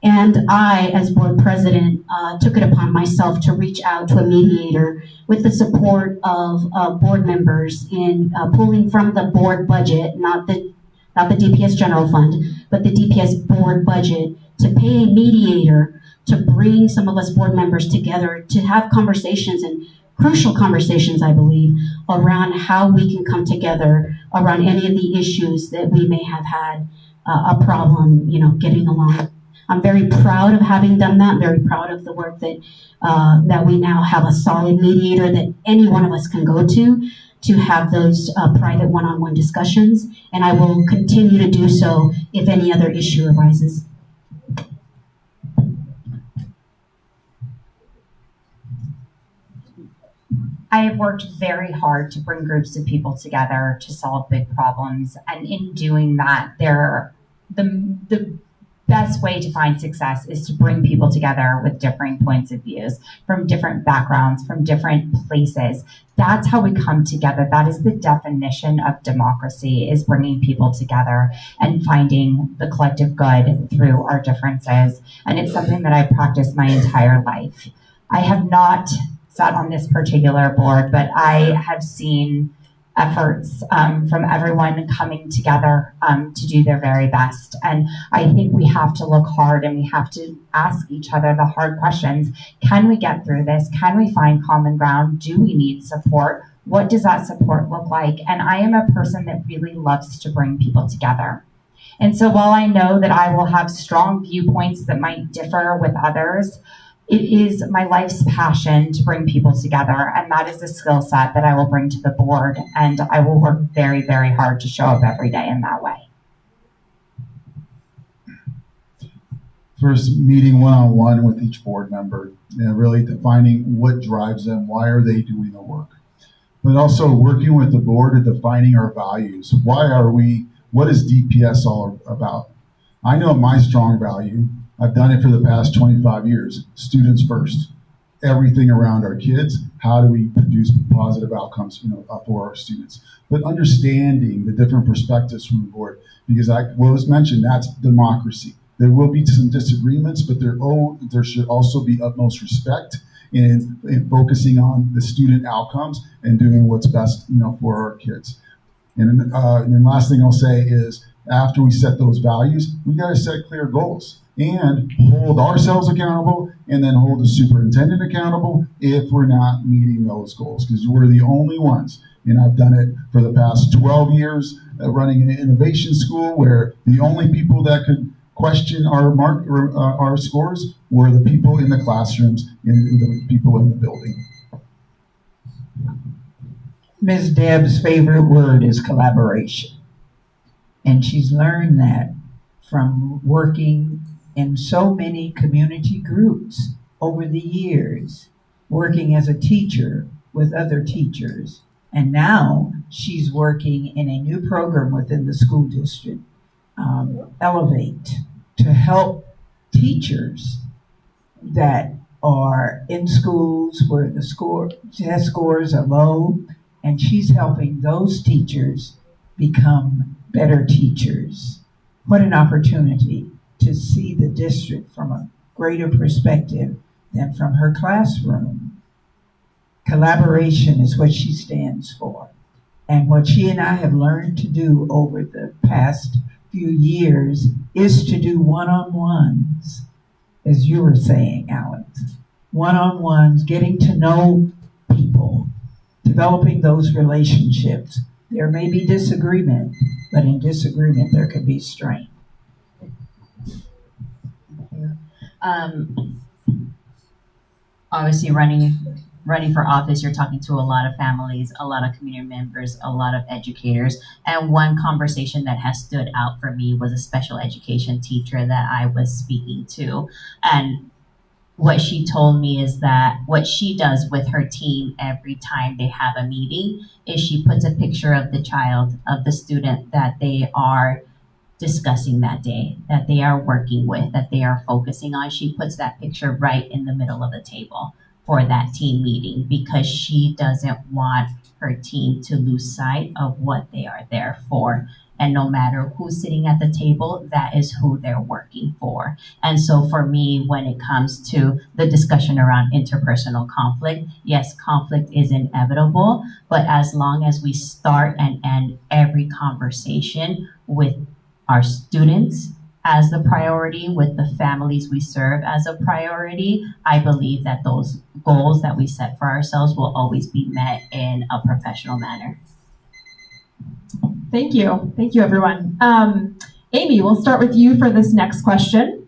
And I, as board president, took it upon myself to reach out to a mediator with the support of board members in pulling from the board budget, not the DPS general fund, but the DPS board budget, to pay a mediator to bring some of us board members together to have conversations, and crucial conversations, I believe, around how we can come together around any of the issues that we may have had a problem, getting along. I'm very proud of having done that. I'm very proud of the work that that we now have a solid mediator that any one of us can go to have those private one-on-one discussions, and I will continue to do so if any other issue arises. I have worked very hard to bring groups of people together to solve big problems, and in doing that, the best way to find success is to bring people together with differing points of views, from different backgrounds, from different places. That's how we come together. That is the definition of democracy, is bringing people together and finding the collective good through our differences. And it's something that I practiced my entire life. I have not sat on this particular board, but I have seen efforts from everyone coming together to do their very best. And I think we have to look hard and we have to ask each other the hard questions. Can we get through this? Can we find common ground? Do we need support? What does that support look like? And I am a person that really loves to bring people together. And so while I know that I will have strong viewpoints that might differ with others, it is my life's passion to bring people together, and that is a skill set that I will bring to the board, and I will work very, very hard to show up every day in that way. First, meeting one-on-one with each board member, and really defining what drives them, why are they doing the work. But also working with the board and defining our values. What is DPS all about? I know my strong value. I've done it for the past 25 years. Students first. Everything around our kids. How do we produce positive outcomes, for our students? But understanding the different perspectives from the board, because what was mentioned, that's democracy. There will be some disagreements, but there should also be utmost respect in focusing on the student outcomes and doing what's best, for our kids. And then last thing I'll say is, after we set those values, we got to set clear goals and hold ourselves accountable, and then hold the superintendent accountable if we're not meeting those goals, because we're the only ones. And I've done it for the past 12 years running an innovation school, where the only people that could question our scores were the people in the classrooms and the people in the building. Ms. Deb's favorite word is collaboration. And she's learned that from working in so many community groups over the years, working as a teacher with other teachers. And now she's working in a new program within the school district, Elevate, to help teachers that are in schools where the test scores are low, and she's helping those teachers become better teachers. What an opportunity to see the district from a greater perspective than from her classroom. Collaboration is what she stands for. And what she and I have learned to do over the past few years is to do one-on-ones, as you were saying, Alex. One-on-ones, getting to know people, developing those relationships. There may be disagreement, but in disagreement there can be strength. Obviously running for office, you're talking to a lot of families, a lot of community members, a lot of educators. And one conversation that has stood out for me was a special education teacher that I was speaking to. And what she told me is that what she does with her team every time they have a meeting is she puts a picture of the child, of the student that they are discussing that day, that they are working with, that they are focusing on. She puts that picture right in the middle of the table for that team meeting, because she doesn't want her team to lose sight of what they are there for. And no matter who's sitting at the table, that is who they're working for. And so for me, when it comes to the discussion around interpersonal conflict, yes, conflict is inevitable, but as long as we start and end every conversation with our students as the priority, with the families we serve as a priority, I believe that those goals that we set for ourselves will always be met in a professional manner. Thank you. Thank you, everyone. Amy, we'll start with you for this next question.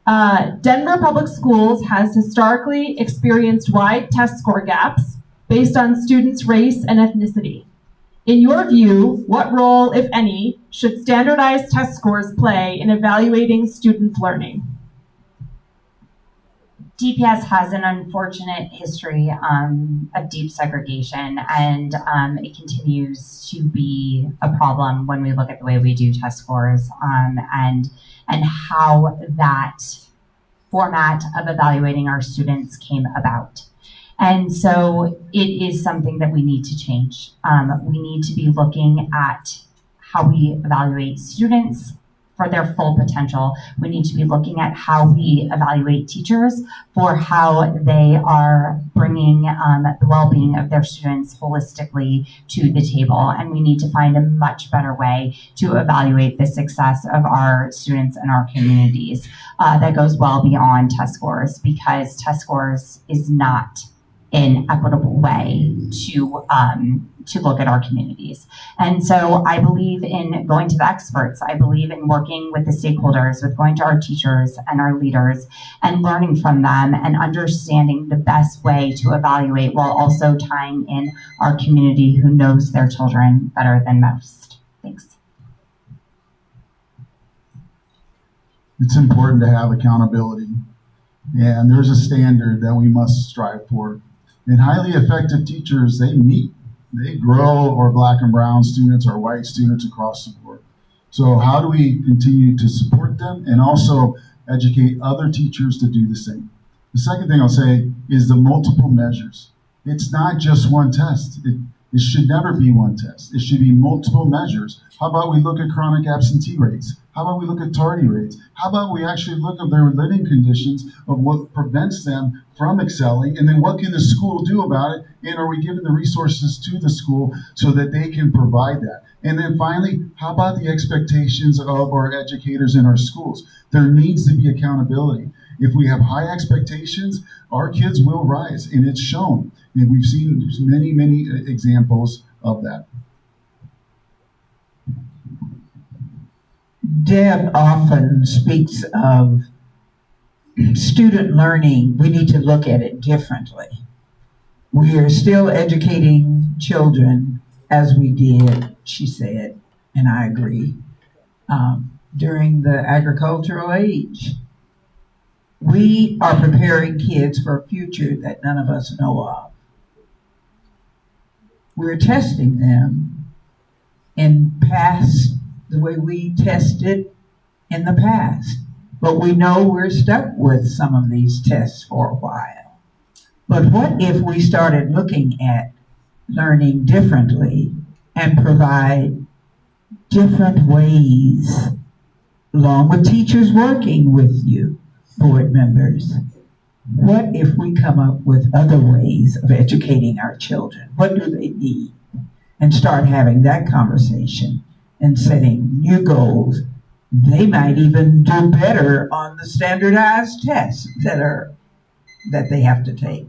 Denver Public Schools has historically experienced wide test score gaps based on students' race and ethnicity. In your view, what role, if any, should standardized test scores play in evaluating students' learning? DPS has an unfortunate history of deep segregation, and it continues to be a problem when we look at the way we do test scores and how that format of evaluating our students came about. And so it is something that we need to change. We need to be looking at how we evaluate students for their full potential. We need to be looking at how we evaluate teachers for how they are bringing the well-being of their students holistically to the table. And we need to find a much better way to evaluate the success of our students and our communities that goes well beyond test scores, because test scores is not an equitable way to look at our communities. And so I believe in going to the experts. I believe in working with the stakeholders, with going to our teachers and our leaders and learning from them and understanding the best way to evaluate, while also tying in our community who knows their children better than most. Thanks. It's important to have accountability, and there's a standard that we must strive for. And highly effective teachers, they grow our black and brown students, our white students across the board. So how do we continue to support them and also educate other teachers to do the same? The second thing I'll say is the multiple measures. It's not just one test. It should never be one test. It should be multiple measures. How about we look at chronic absentee rates? How about we look at tardy rates? How about we actually look at their living conditions of what prevents them from excelling, and then what can the school do about it, and are we giving the resources to the school so that they can provide that? And then finally, how about the expectations of our educators in our schools? There needs to be accountability. If we have high expectations, our kids will rise, and it's shown. And we've seen many, many examples of that. Deb often speaks of student learning. We need to look at it differently. We are still educating children as we did, she said, and I agree, during the agricultural age. We are preparing kids for a future that none of us know of. We're testing them in past the way we tested in the past. But we know we're stuck with some of these tests for a while. But what if we started looking at learning differently and provide different ways, along with teachers working with you, board members? What if we come up with other ways of educating our children? What do they need? And start having that conversation and setting new goals. They might even do better on the standardized tests that they have to take.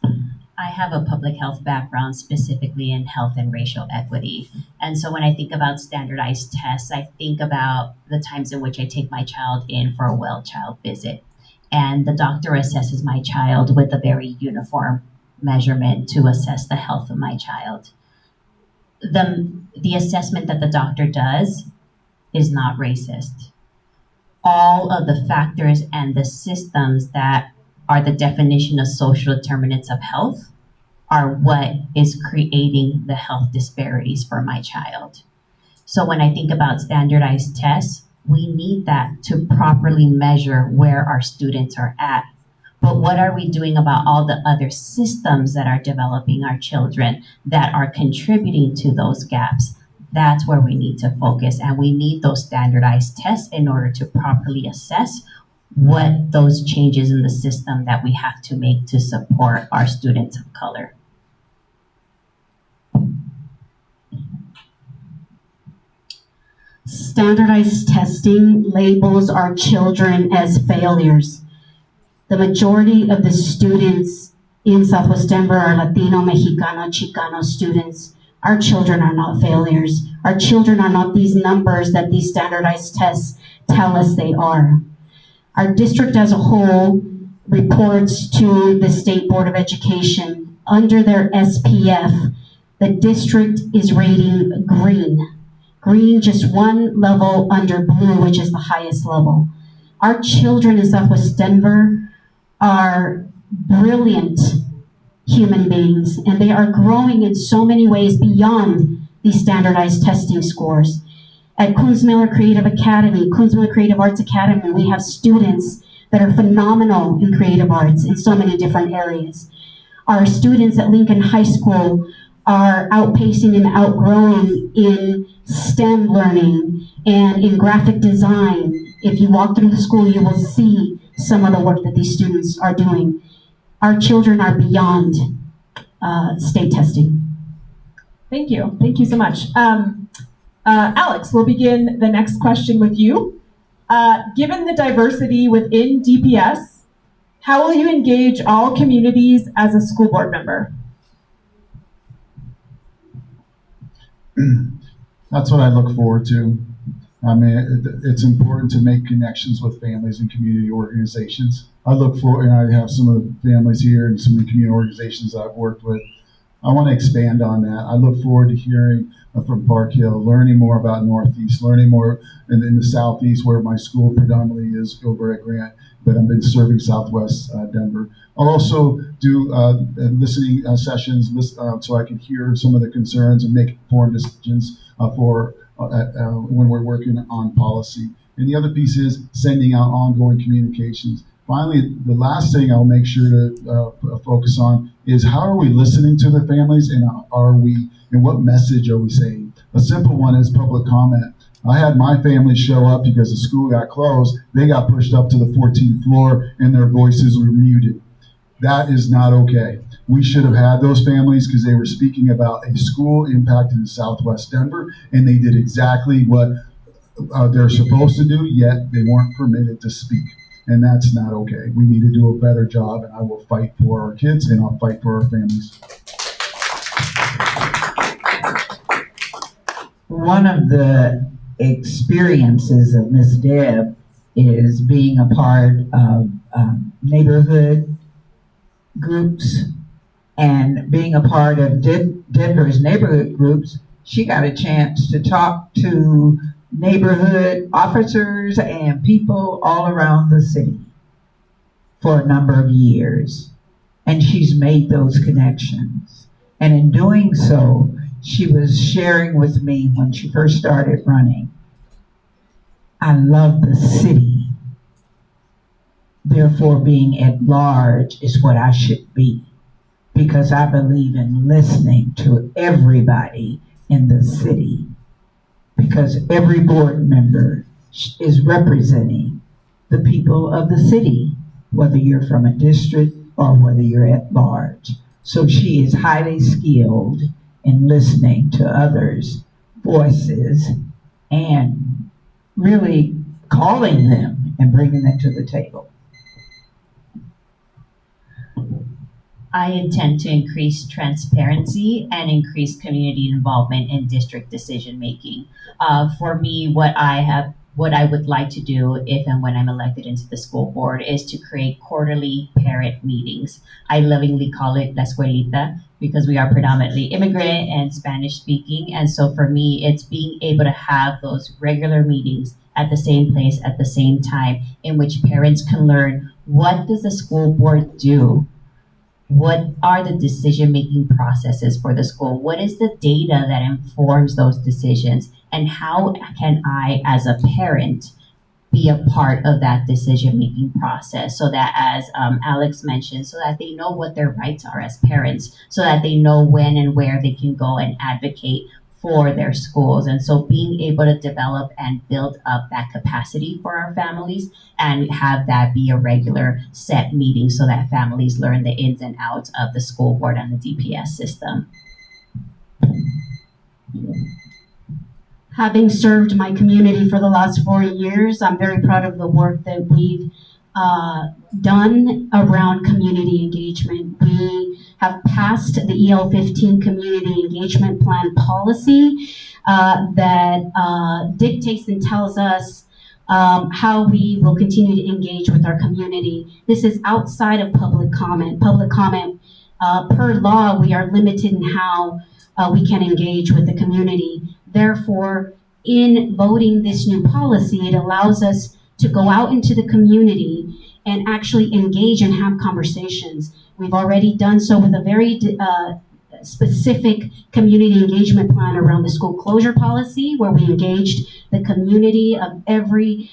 I have a public health background, specifically in health and racial equity. And so when I think about standardized tests, I think about the times in which I take my child in for a well child visit. And the doctor assesses my child with a very uniform measurement to assess the health of my child. The assessment that the doctor does is not racist. All of the factors and the systems that are the definition of social determinants of health are what is creating the health disparities for my child. So when I think about standardized tests, we need that to properly measure where our students are at. But what are we doing about all the other systems that are developing our children that are contributing to those gaps? That's where we need to focus, and we need those standardized tests in order to properly assess what those changes in the system that we have to make to support our students of color. Standardized testing labels our children as failures. The majority of the students in Southwest Denver are Latino, Mexicano, Chicano students. Our children are not failures. Our children are not these numbers that these standardized tests tell us they are. Our district as a whole reports to the State Board of Education. Under their SPF, the district is rating green. Green just one level under blue, which is the highest level. Our children in Southwest Denver are brilliant human beings, and they are growing in so many ways beyond these standardized testing scores. At Kunzmiller Creative Academy, Kunzmiller Creative Arts Academy, we have students that are phenomenal in creative arts in so many different areas. Our students at Lincoln High School are outpacing and outgrowing in STEM learning and in graphic design. If you walk through the school, you will see some of the work that these students are doing. Our children are beyond state testing. Thank you. Thank you so much. Alex, we'll begin the next question with you. Given the diversity within DPS, how will you engage all communities as a school board member? That's what I look forward to. I mean, it's important to make connections with families and community organizations. I look for, and I have some of the families here and some of the community organizations I've worked with. I want to expand on that. I look forward to hearing from Park Hill, learning more about Northeast, learning more in the Southeast where my school predominantly is over at Grant, but I've been serving Southwest Denver. I'll also do listening sessions so I can hear some of the concerns and make informed decisions when we're working on policy. And the other piece is sending out ongoing communications. Finally, the last thing I'll make sure to focus on is how are we listening to the families, and what message are we saying? A simple one is public comment. I had my family show up because the school got closed. They got pushed up to the 14th floor and their voices were muted. That is not okay. We should have had those families because they were speaking about a school impacted in Southwest Denver, and they did exactly what they're supposed to do, yet they weren't permitted to speak. And that's not okay. We need to do a better job, and I will fight for our kids and I'll fight for our families. One of the experiences of Miss Deb is being a part of neighborhood groups and being a part of Denver's neighborhood groups. She got a chance to talk to neighborhood officers and people all around the city for a number of years. And she's made those connections. And in doing so, she was sharing with me when she first started running, I love the city. Therefore, being at large is what I should be, because I believe in listening to everybody in the city, because every board member is representing the people of the city, whether you're from a district or whether you're at large. So she is highly skilled in listening to others' voices and really calling them and bringing them to the table. I intend to increase transparency and increase community involvement in district decision making. For me, what I would like to do if and when I'm elected into the school board is to create quarterly parent meetings. I lovingly call it La Escuelita because we are predominantly immigrant and Spanish speaking. And so for me, it's being able to have those regular meetings at the same place at the same time in which parents can learn, what does the school board do? What are the decision-making processes for the school? What is the data that informs those decisions? And how can I, as a parent, be a part of that decision-making process so that, as Alex mentioned, so that they know what their rights are as parents, so that they know when and where they can go and advocate for their schools. And so being able to develop and build up that capacity for our families and have that be a regular set meeting so that families learn the ins and outs of the school board and the DPS system. Having served my community for the last 4 years, I'm very proud of the work that we've done around community engagement. We have passed the EL15 Community Engagement Plan policy that dictates and tells us how we will continue to engage with our community. This is outside of public comment. Public comment, per law, we are limited in how we can engage with the community. Therefore, in voting this new policy, it allows us to go out into the community and actually engage and have conversations. We've already done so with a very specific community engagement plan around the school closure policy, where we engaged the community of every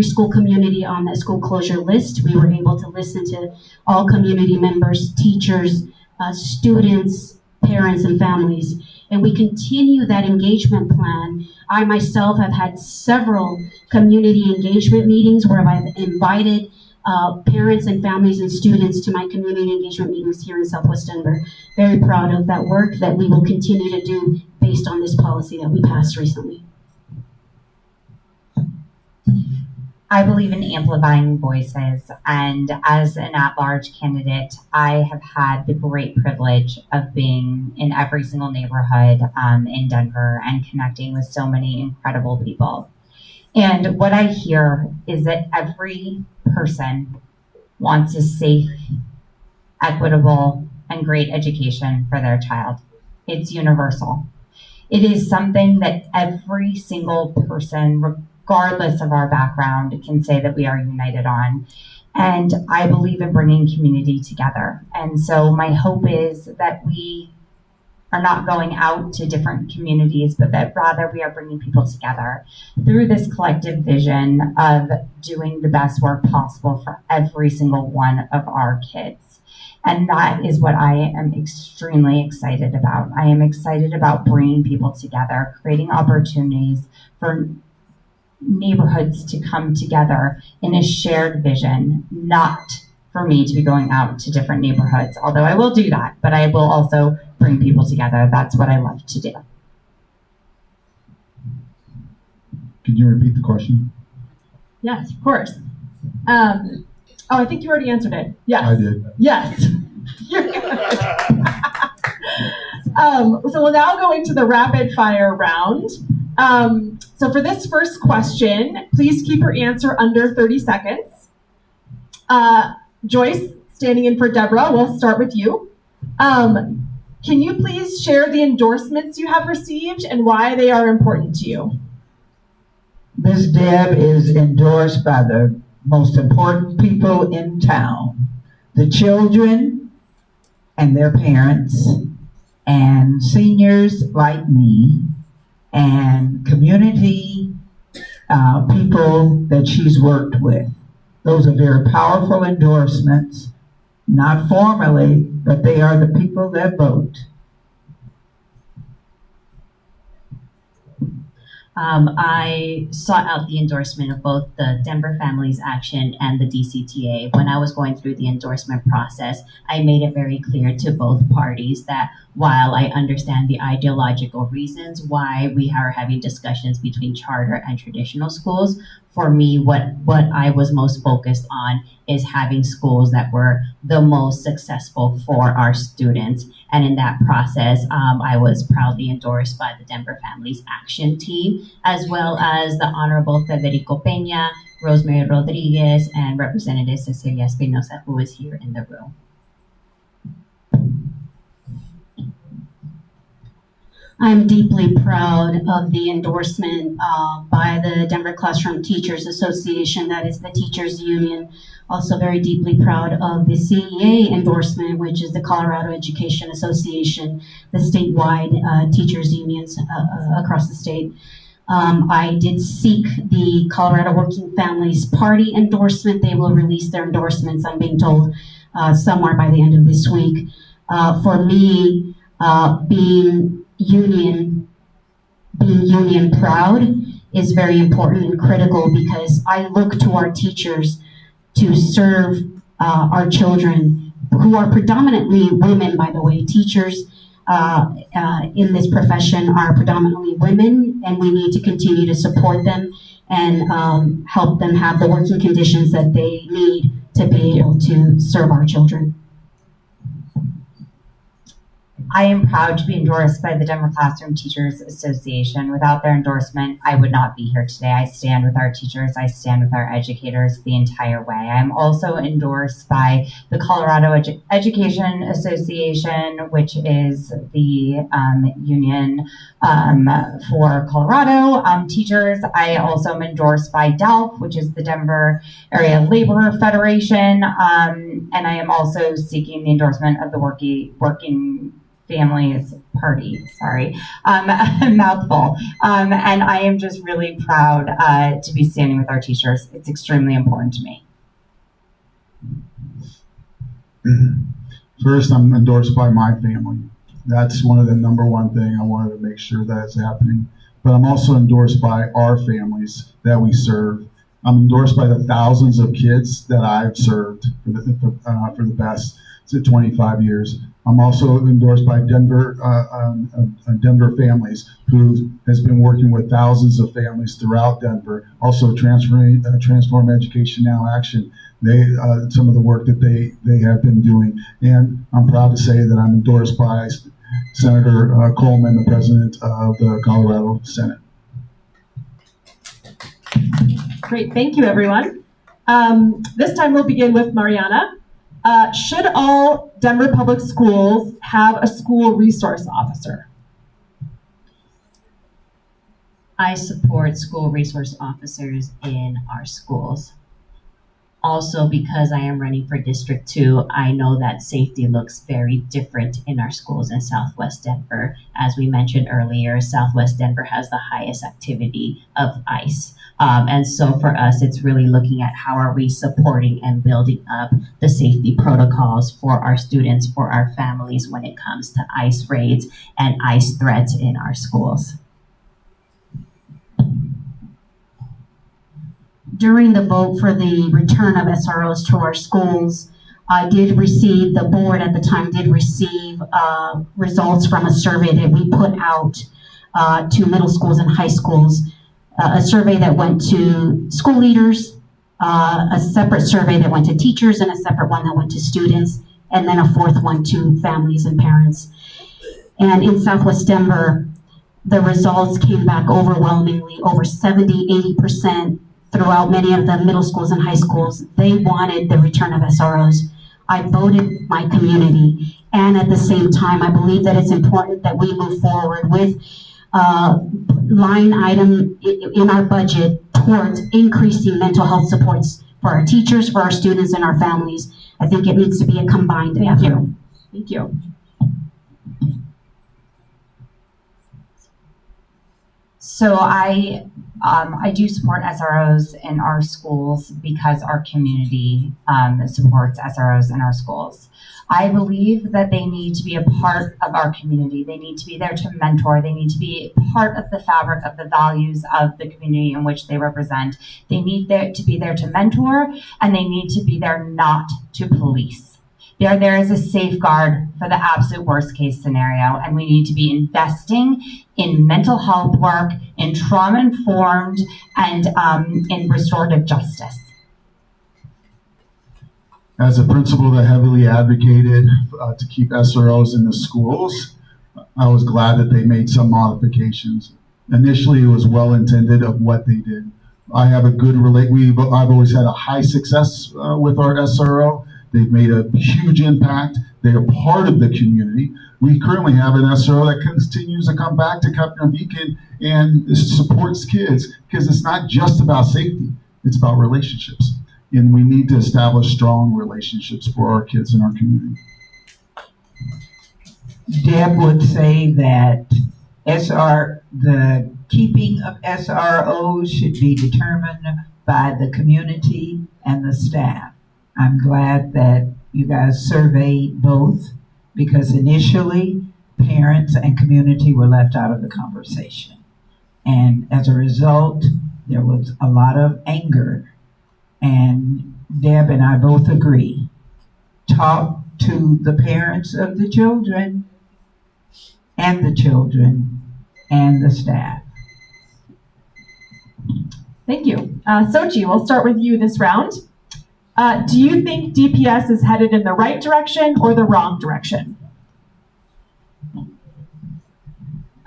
school community on that school closure list. We were able to listen to all community members, teachers, students, parents, and families. And we continue that engagement plan. I myself have had several community engagement meetings where I've invited parents and families and students to my community engagement meetings here in Southwest Denver. Very proud of that work that we will continue to do based on this policy that we passed recently. I believe in amplifying voices, and as an at-large candidate, I have had the great privilege of being in every single neighborhood in Denver and connecting with so many incredible people. And what I hear is that every person wants a safe, equitable, and great education for their child. It's universal. It is something that every single person, regardless of our background, can say that we are united on. And I believe in bringing community together. And so my hope is that we are not going out to different communities, but that rather we are bringing people together through this collective vision of doing the best work possible for every single one of our kids. And that is what I am extremely excited about. I am excited about bringing people together, creating opportunities for neighborhoods to come together in a shared vision, not for me to be going out to different neighborhoods, although I will do that, but I will also bring people together. That's what I love to do. Can you repeat the question? Yes, of course. I think you already answered it. Yes. I did. Yes. You're good. So we'll now go into the rapid fire round. So for this first question, please keep your answer under 30 seconds. Joyce, standing in for Deborah, we'll start with you. Can you please share the endorsements you have received and why they are important to you? Ms. Deb is endorsed by the most important people in town, the children and their parents, and seniors like me, and community people that she's worked with. Those are very powerful endorsements, not formally, but they are the people that vote. I sought out the endorsement of both the Denver Families Action and the DCTA. When I was going through the endorsement process, I made it very clear to both parties that while I understand the ideological reasons why we are having discussions between charter and traditional schools, for me, what I was most focused on is having schools that were the most successful for our students. And in that process, I was proudly endorsed by the Denver Families Action team, as well as the Honorable Federico Peña, Rosemary Rodriguez, and Representative Cecilia Espinosa, who is here in the room. I'm deeply proud of the endorsement by the Denver Classroom Teachers Association, that is the teachers union. Also very deeply proud of the CEA endorsement, which is the Colorado Education Association, the statewide teachers unions across the state. I did seek the Colorado Working Families Party endorsement. They will release their endorsements, I'm being told, somewhere by the end of this week. For me, being union proud is very important and critical, because I look to our teachers to serve our children, who are predominantly women, by the way. Teachers in this profession are predominantly women, and we need to continue to support them and help them have the working conditions that they need to be able to serve our children. I am proud to be endorsed by the Denver Classroom Teachers Association. Without their endorsement, I would not be here today. I stand with our teachers, I stand with our educators the entire way. I'm also endorsed by the Colorado Education Association, which is the union for Colorado teachers. I also am endorsed by DELF, which is the Denver Area Labor Federation, and I am also seeking the endorsement of the Working Families Party, sorry, mouthful. And I am just really proud to be standing with our teachers. It's extremely important to me. First, I'm endorsed by my family. That's one of the number one thing I wanted to make sure that is happening. But I'm also endorsed by our families that we serve. I'm endorsed by the thousands of kids that I've served for the past 25 years. I'm also endorsed by Denver Families, who has been working with thousands of families throughout Denver. Also, Transform Education Now Action. Some of the work that they have been doing, and I'm proud to say that I'm endorsed by Senator Coleman, the president of the Colorado Senate. Great, thank you, everyone. This time we'll begin with Mariana. Should all Denver Public Schools have a school resource officer? I support school resource officers in our schools. Also, because I am running for District 2, I know that safety looks very different in our schools in Southwest Denver. As we mentioned earlier, Southwest Denver has the highest activity of ICE. And so for us, it's really looking at how are we supporting and building up the safety protocols for our students, for our families when it comes to ICE raids and ICE threats in our schools. During the vote for the return of SROs to our schools, the board at the time did receive results from a survey that we put out to middle schools and high schools. A survey that went to school leaders, a separate survey that went to teachers, and a separate one that went to students, and then a fourth one to families and parents. And in Southwest Denver, the results came back overwhelmingly, over 70–80%. Throughout many of the middle schools and high schools, they wanted the return of SROs. I voted my community, and at the same time, I believe that it's important that we move forward with line item in our budget towards increasing mental health supports for our teachers, for our students, and our families. I think it needs to be a combined effort. Thank you. So I do support SROs in our schools because our community supports SROs in our schools. I believe that they need to be a part of our community. They need to be there to mentor. They need to be part of the fabric of the values of the community in which they represent. They need to be there to mentor, and they need to be there not to police. They are there as a safeguard for the absolute worst case scenario, and we need to be investing in mental health work, in trauma-informed, and in restorative justice. As a principal that heavily advocated to keep SROs in the schools, I was glad that they made some modifications. Initially, it was well-intended of what they did. I have a good I've always had a high success with our SRO. They've made a huge impact. They are part of the community. We currently have an SRO that continues to come back to Captain Beacon and supports kids, because it's not just about safety, it's about relationships. And we need to establish strong relationships for our kids in our community. Deb would say that the keeping of SROs should be determined by the community and the staff. I'm glad that you guys surveyed both, because initially parents and community were left out of the conversation. And as a result, there was a lot of anger. And Deb and I both agree. Talk to the parents of the children and the staff. Thank you. Sochi, we'll start with you this round. Do you think DPS is headed in the right direction or the wrong direction?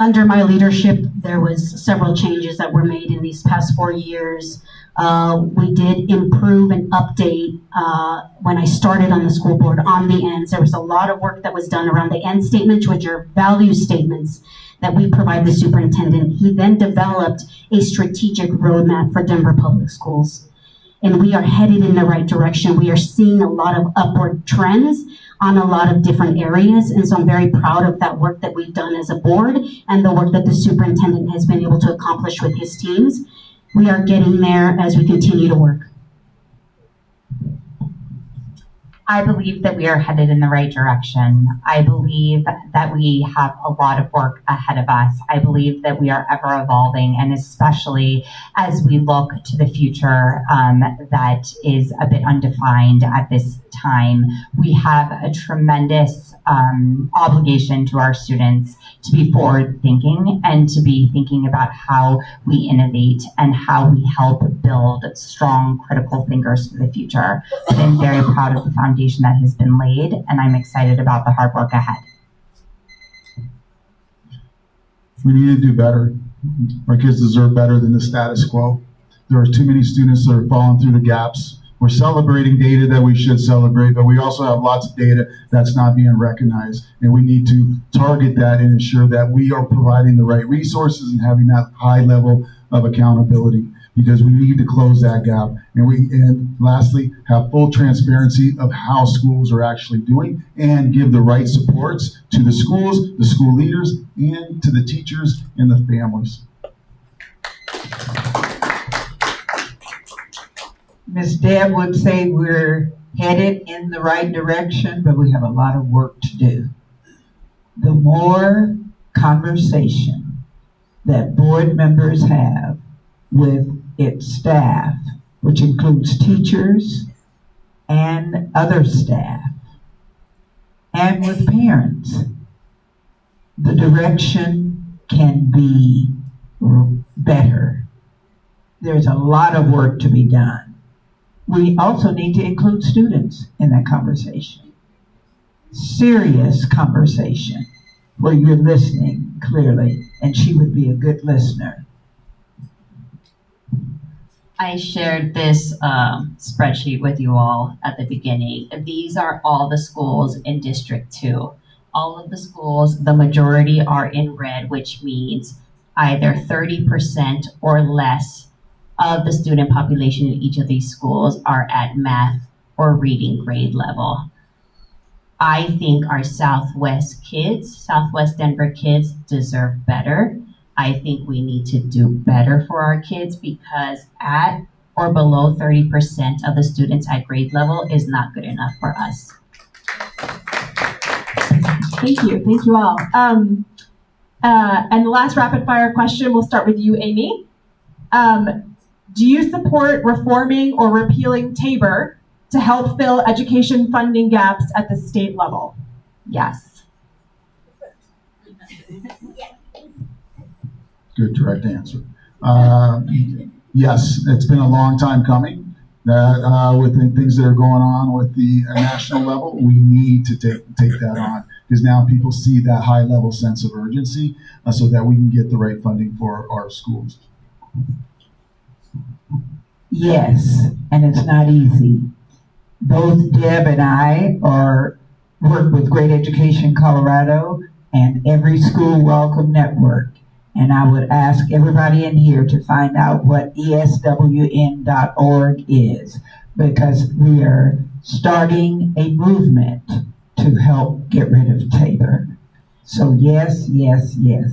under my leadership, there was several changes that were made in these past 4 years. We did improve and update when I started on the school board on the ends. There was a lot of work that was done around the end statements, which are value statements that we provide the superintendent. He then developed a strategic roadmap for Denver Public Schools. And we are headed in the right direction. We are seeing a lot of upward trends on a lot of different areas. And so I'm very proud of that work that we've done as a board and the work that the superintendent has been able to accomplish with his teams. We are getting there as we continue to work. I believe that we are headed in the right direction. I believe that we have a lot of work ahead of us. I believe that we are ever evolving, and especially as we look to the future that is a bit undefined at this time, we have a tremendous obligation to our students to be forward thinking and to be thinking about how we innovate and how we help build strong critical thinkers for the future. I'm very proud of the foundation that has been laid, and I'm excited about the hard work ahead. We need to do better. Our kids deserve better than the status quo. There are too many students that are falling through the gaps. We're celebrating data that we should celebrate, but we also have lots of data that's not being recognized. And we need to target that and ensure that we are providing the right resources and having that high level of accountability, because we need to close that gap. And lastly, have full transparency of how schools are actually doing and give the right supports to the schools, the school leaders, and to the teachers and the families. Ms. Deb would say we're headed in the right direction, but we have a lot of work to do. The more conversation that board members have with its staff, which includes teachers and other staff, and with parents, the direction can be better. There's a lot of work to be done. We also need to include students in that conversation. Serious conversation where you're listening clearly, and she would be a good listener. I shared this spreadsheet with you all at the beginning. These are all the schools in District 2. All of the schools, the majority are in red, which means either 30% or less of the student population in each of these schools are at math or reading grade level. I think our Southwest Denver kids deserve better. I think we need to do better for our kids, because at or below 30% of the students at grade level is not good enough for us. Thank you all. And the last rapid fire question, we'll start with you, Amy. Do you support reforming or repealing Tabor to help fill education funding gaps at the state level? Yes. Good direct answer. Yes, it's been a long time coming. That with the things that are going on with the national level, we need to take that on, because now people see that high level sense of urgency so that we can get the right funding for our schools. Yes, and it's not easy. Both Deb and I work with Great Education Colorado and Every School Welcome Network. And I would ask everybody in here to find out what eswn.org is, because we are starting a movement to help get rid of Tabor. So yes, yes, yes.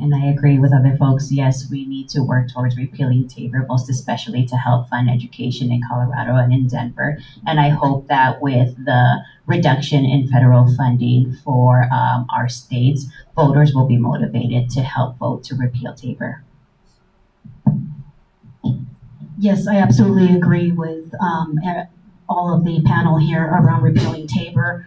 And I agree with other folks. Yes, we need to work towards repealing Tabor, most especially to help fund education in Colorado and in Denver. And I hope that with the reduction in federal funding for our states, voters will be motivated to help vote to repeal Tabor. Yes, I absolutely agree with all of the panel here around repealing Tabor.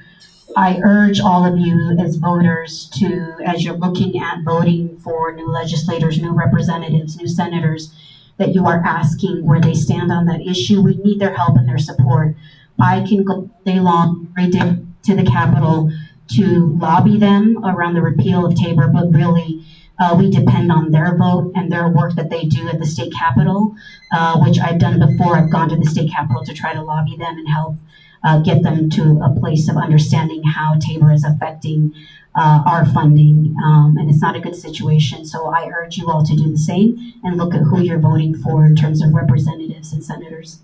I urge all of you as voters to, as you're looking at voting for new legislators, new representatives, new senators, that you are asking where they stand on that issue. We need their help and their support. I can go day long, every day to the Capitol to lobby them around the repeal of Tabor, but really we depend on their vote and their work that they do at the state capitol, which I've done before. I've gone to the state capitol to try to lobby them and help get them to a place of understanding how Tabor is affecting our funding, and it's not a good situation. So I urge you all to do the same and look at who you're voting for in terms of representatives and senators.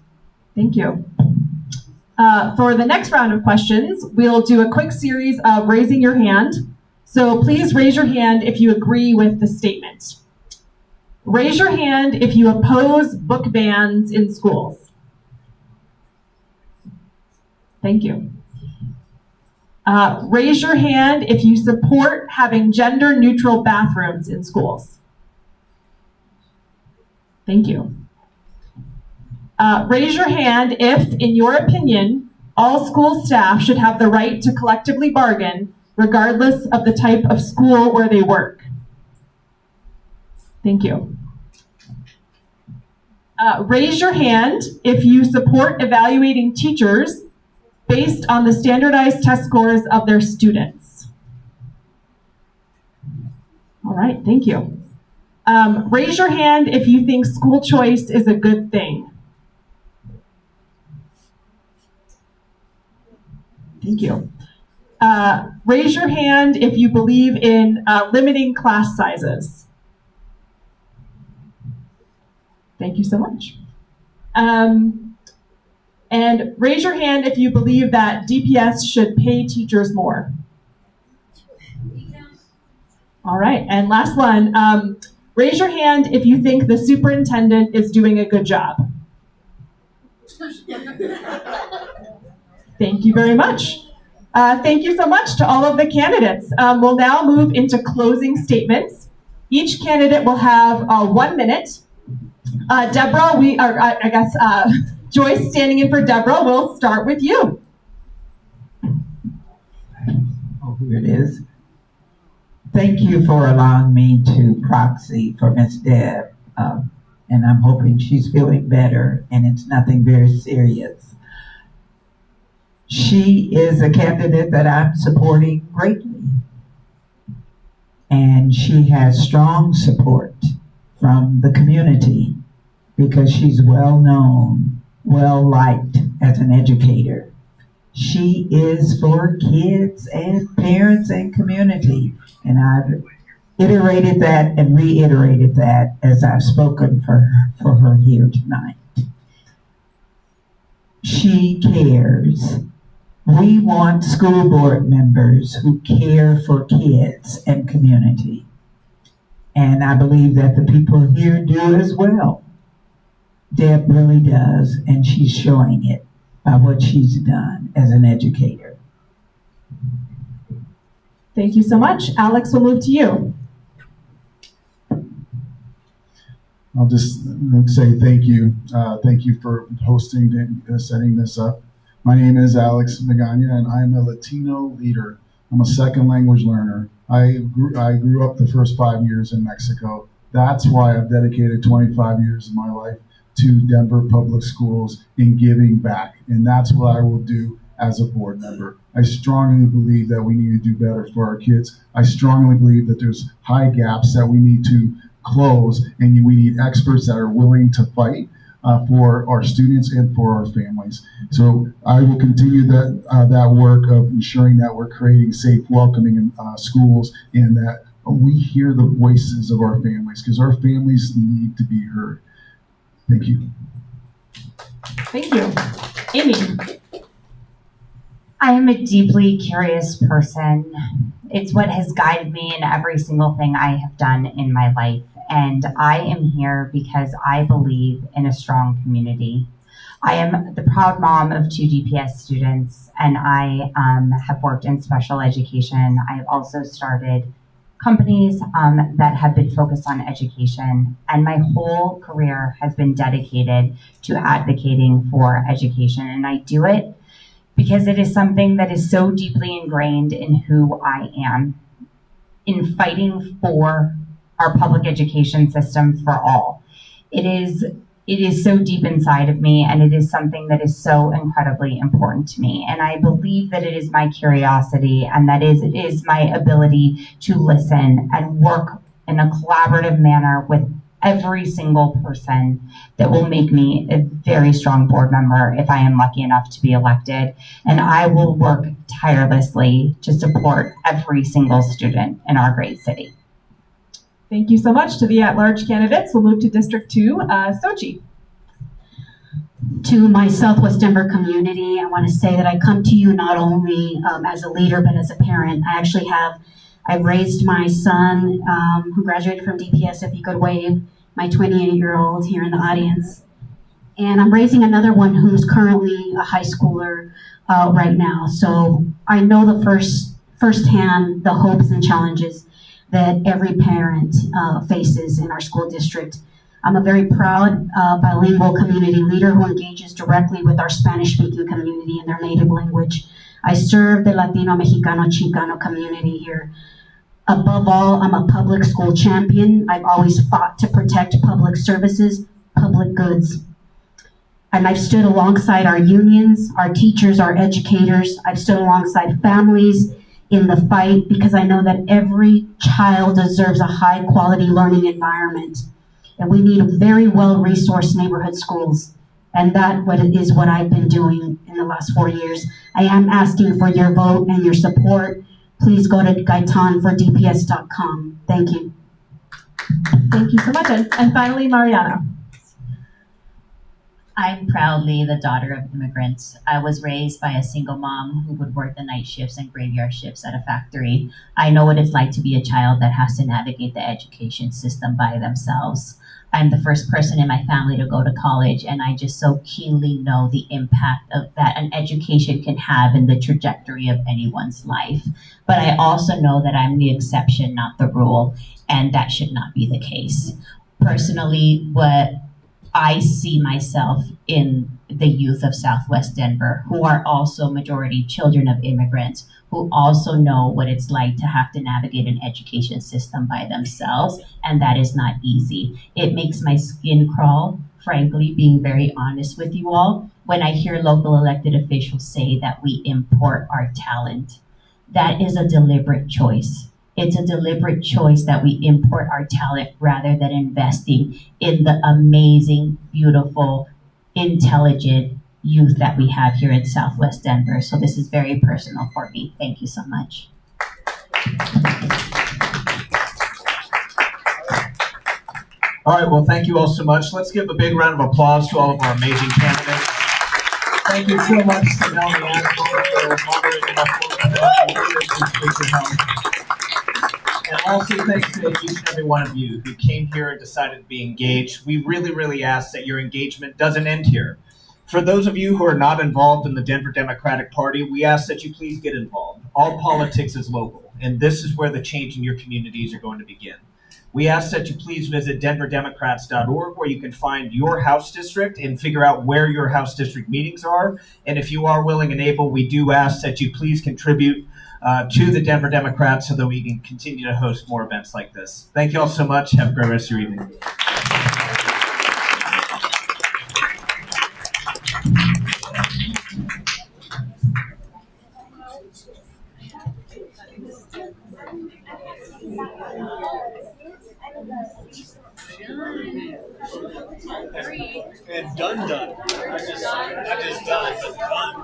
Thank you. For the next round of questions, we'll do a quick series of raising your hand. So please raise your hand if you agree with the statement. Raise your hand if you oppose book bans in schools. Thank you. Raise your hand if you support having gender-neutral bathrooms in schools. Thank you. Raise your hand if, in your opinion, all school staff should have the right to collectively bargain regardless of the type of school where they work. Thank you. Raise your hand if you support evaluating teachers based on the standardized test scores of their students. All right, thank you. Raise your hand if you think school choice is a good thing. Thank you. Raise your hand if you believe in limiting class sizes. Thank you so much. And raise your hand if you believe that DPS should pay teachers more. All right, and last one. Raise your hand if you think the superintendent is doing a good job. Thank you very much. Thank you so much to all of the candidates. We'll now move into closing statements. Each candidate will have 1 minute. Deborah, Joyce standing in for Deborah, we'll start with you. Oh, here it is. Thank you for allowing me to proxy for Ms. Deb, and I'm hoping she's feeling better and it's nothing very serious. She is a candidate that I'm supporting greatly, and she has strong support from the community because she's well known, well liked as an educator. She is for kids and parents and community, and I've iterated that and reiterated that as I've spoken for her here tonight. She cares. We want school board members who care for kids and community. And I believe that the people here do as well. Deb really does, and she's showing it by what she's done as an educator. Thank you so much. Alex, we'll move to you. I'll just say thank you. Thank you for hosting and setting this up. My name is Alex Magana, and I'm a Latino leader. I'm a second language learner. I grew up the first 5 years in Mexico. That's why I've dedicated 25 years of my life to Denver Public Schools in giving back. And that's what I will do as a board member. I strongly believe that we need to do better for our kids. I strongly believe that there's high gaps that we need to close, and we need experts that are willing to fight for our students and for our families. So I will continue that work of ensuring that we're creating safe, welcoming schools, and that we hear the voices of our families, because our families need to be heard. Thank you. Thank you. Amy. I am a deeply curious person. It's what has guided me in every single thing I have done in my life. And I am here because I believe in a strong community. I am the proud mom of 2 DPS students, and I have worked in special education. I have also started companies that have been focused on education, and my whole career has been dedicated to advocating for education. And I do it because it is something that is so deeply ingrained in who I am, in fighting for our public education system for all. It it is so deep inside of me, and it is something that is so incredibly important to me. And I believe that it is my curiosity, and that it is my ability to listen and work in a collaborative manner with every single person that will make me a very strong board member if I am lucky enough to be elected. And I will work tirelessly to support every single student in our great city. Thank you so much to the at-large candidates. We'll move to District 2. Sochi. To my Southwest Denver community, I want to say that I come to you not only as a leader, but as a parent. I've raised my son who graduated from DPS, if you could wave, my 28-year-old here in the audience. And I'm raising another one who's currently a high schooler right now. So I know firsthand the hopes and challenges that every parent faces in our school district. I'm a very proud bilingual community leader who engages directly with our Spanish-speaking community in their native language. I serve the Latino, Mexicano, Chicano community here. Above all, I'm a public school champion. I've always fought to protect public services, public goods. And I've stood alongside our unions, our teachers, our educators. I've stood alongside families in the fight because I know that every child deserves a high quality learning environment. And we need very well-resourced neighborhood schools. And that is what I've been doing in the last 4 years. I am asking for your vote and your support. Please go to gaitanfordps.com. Thank you. Thank you so much. And finally, Mariana. I'm proudly the daughter of immigrants. I was raised by a single mom who would work the night shifts and graveyard shifts at a factory. I know what it's like to be a child that has to navigate the education system by themselves. I'm the first person in my family to go to college, and I just so keenly know the impact of that an education can have in the trajectory of anyone's life. But I also know that I'm the exception, not the rule, and that should not be the case. Personally, what I see myself in the youth of Southwest Denver, who are also majority children of immigrants, who also know what it's like to have to navigate an education system by themselves, and that is not easy. It makes my skin crawl, frankly, being very honest with you all, when I hear local elected officials say that we import our talent. That is a deliberate choice. It's a deliberate choice that we import our talent rather than investing in the amazing, beautiful, intelligent youth that we have here in Southwest Denver. So this is very personal for me. Thank you so much. All right, well, thank you all so much. Let's give a big round of applause to all of our amazing candidates. Thank you so much to Melanie Ashford for moderating our program. And also thanks to each and every one of you who came here and decided to be engaged. We really, really ask that your engagement doesn't end here. For those of you who are not involved in the Denver Democratic Party, we ask that you please get involved. All politics is local, and this is where the change in your communities are going to begin. We ask that you please visit denverdemocrats.org, where you can find your House district and figure out where your House district meetings are. And if you are willing and able, we do ask that you please contribute to the Denver Democrats so that we can continue to host more events like this. Thank you all so much. Have a great rest of your evening. And done. I just done, but done.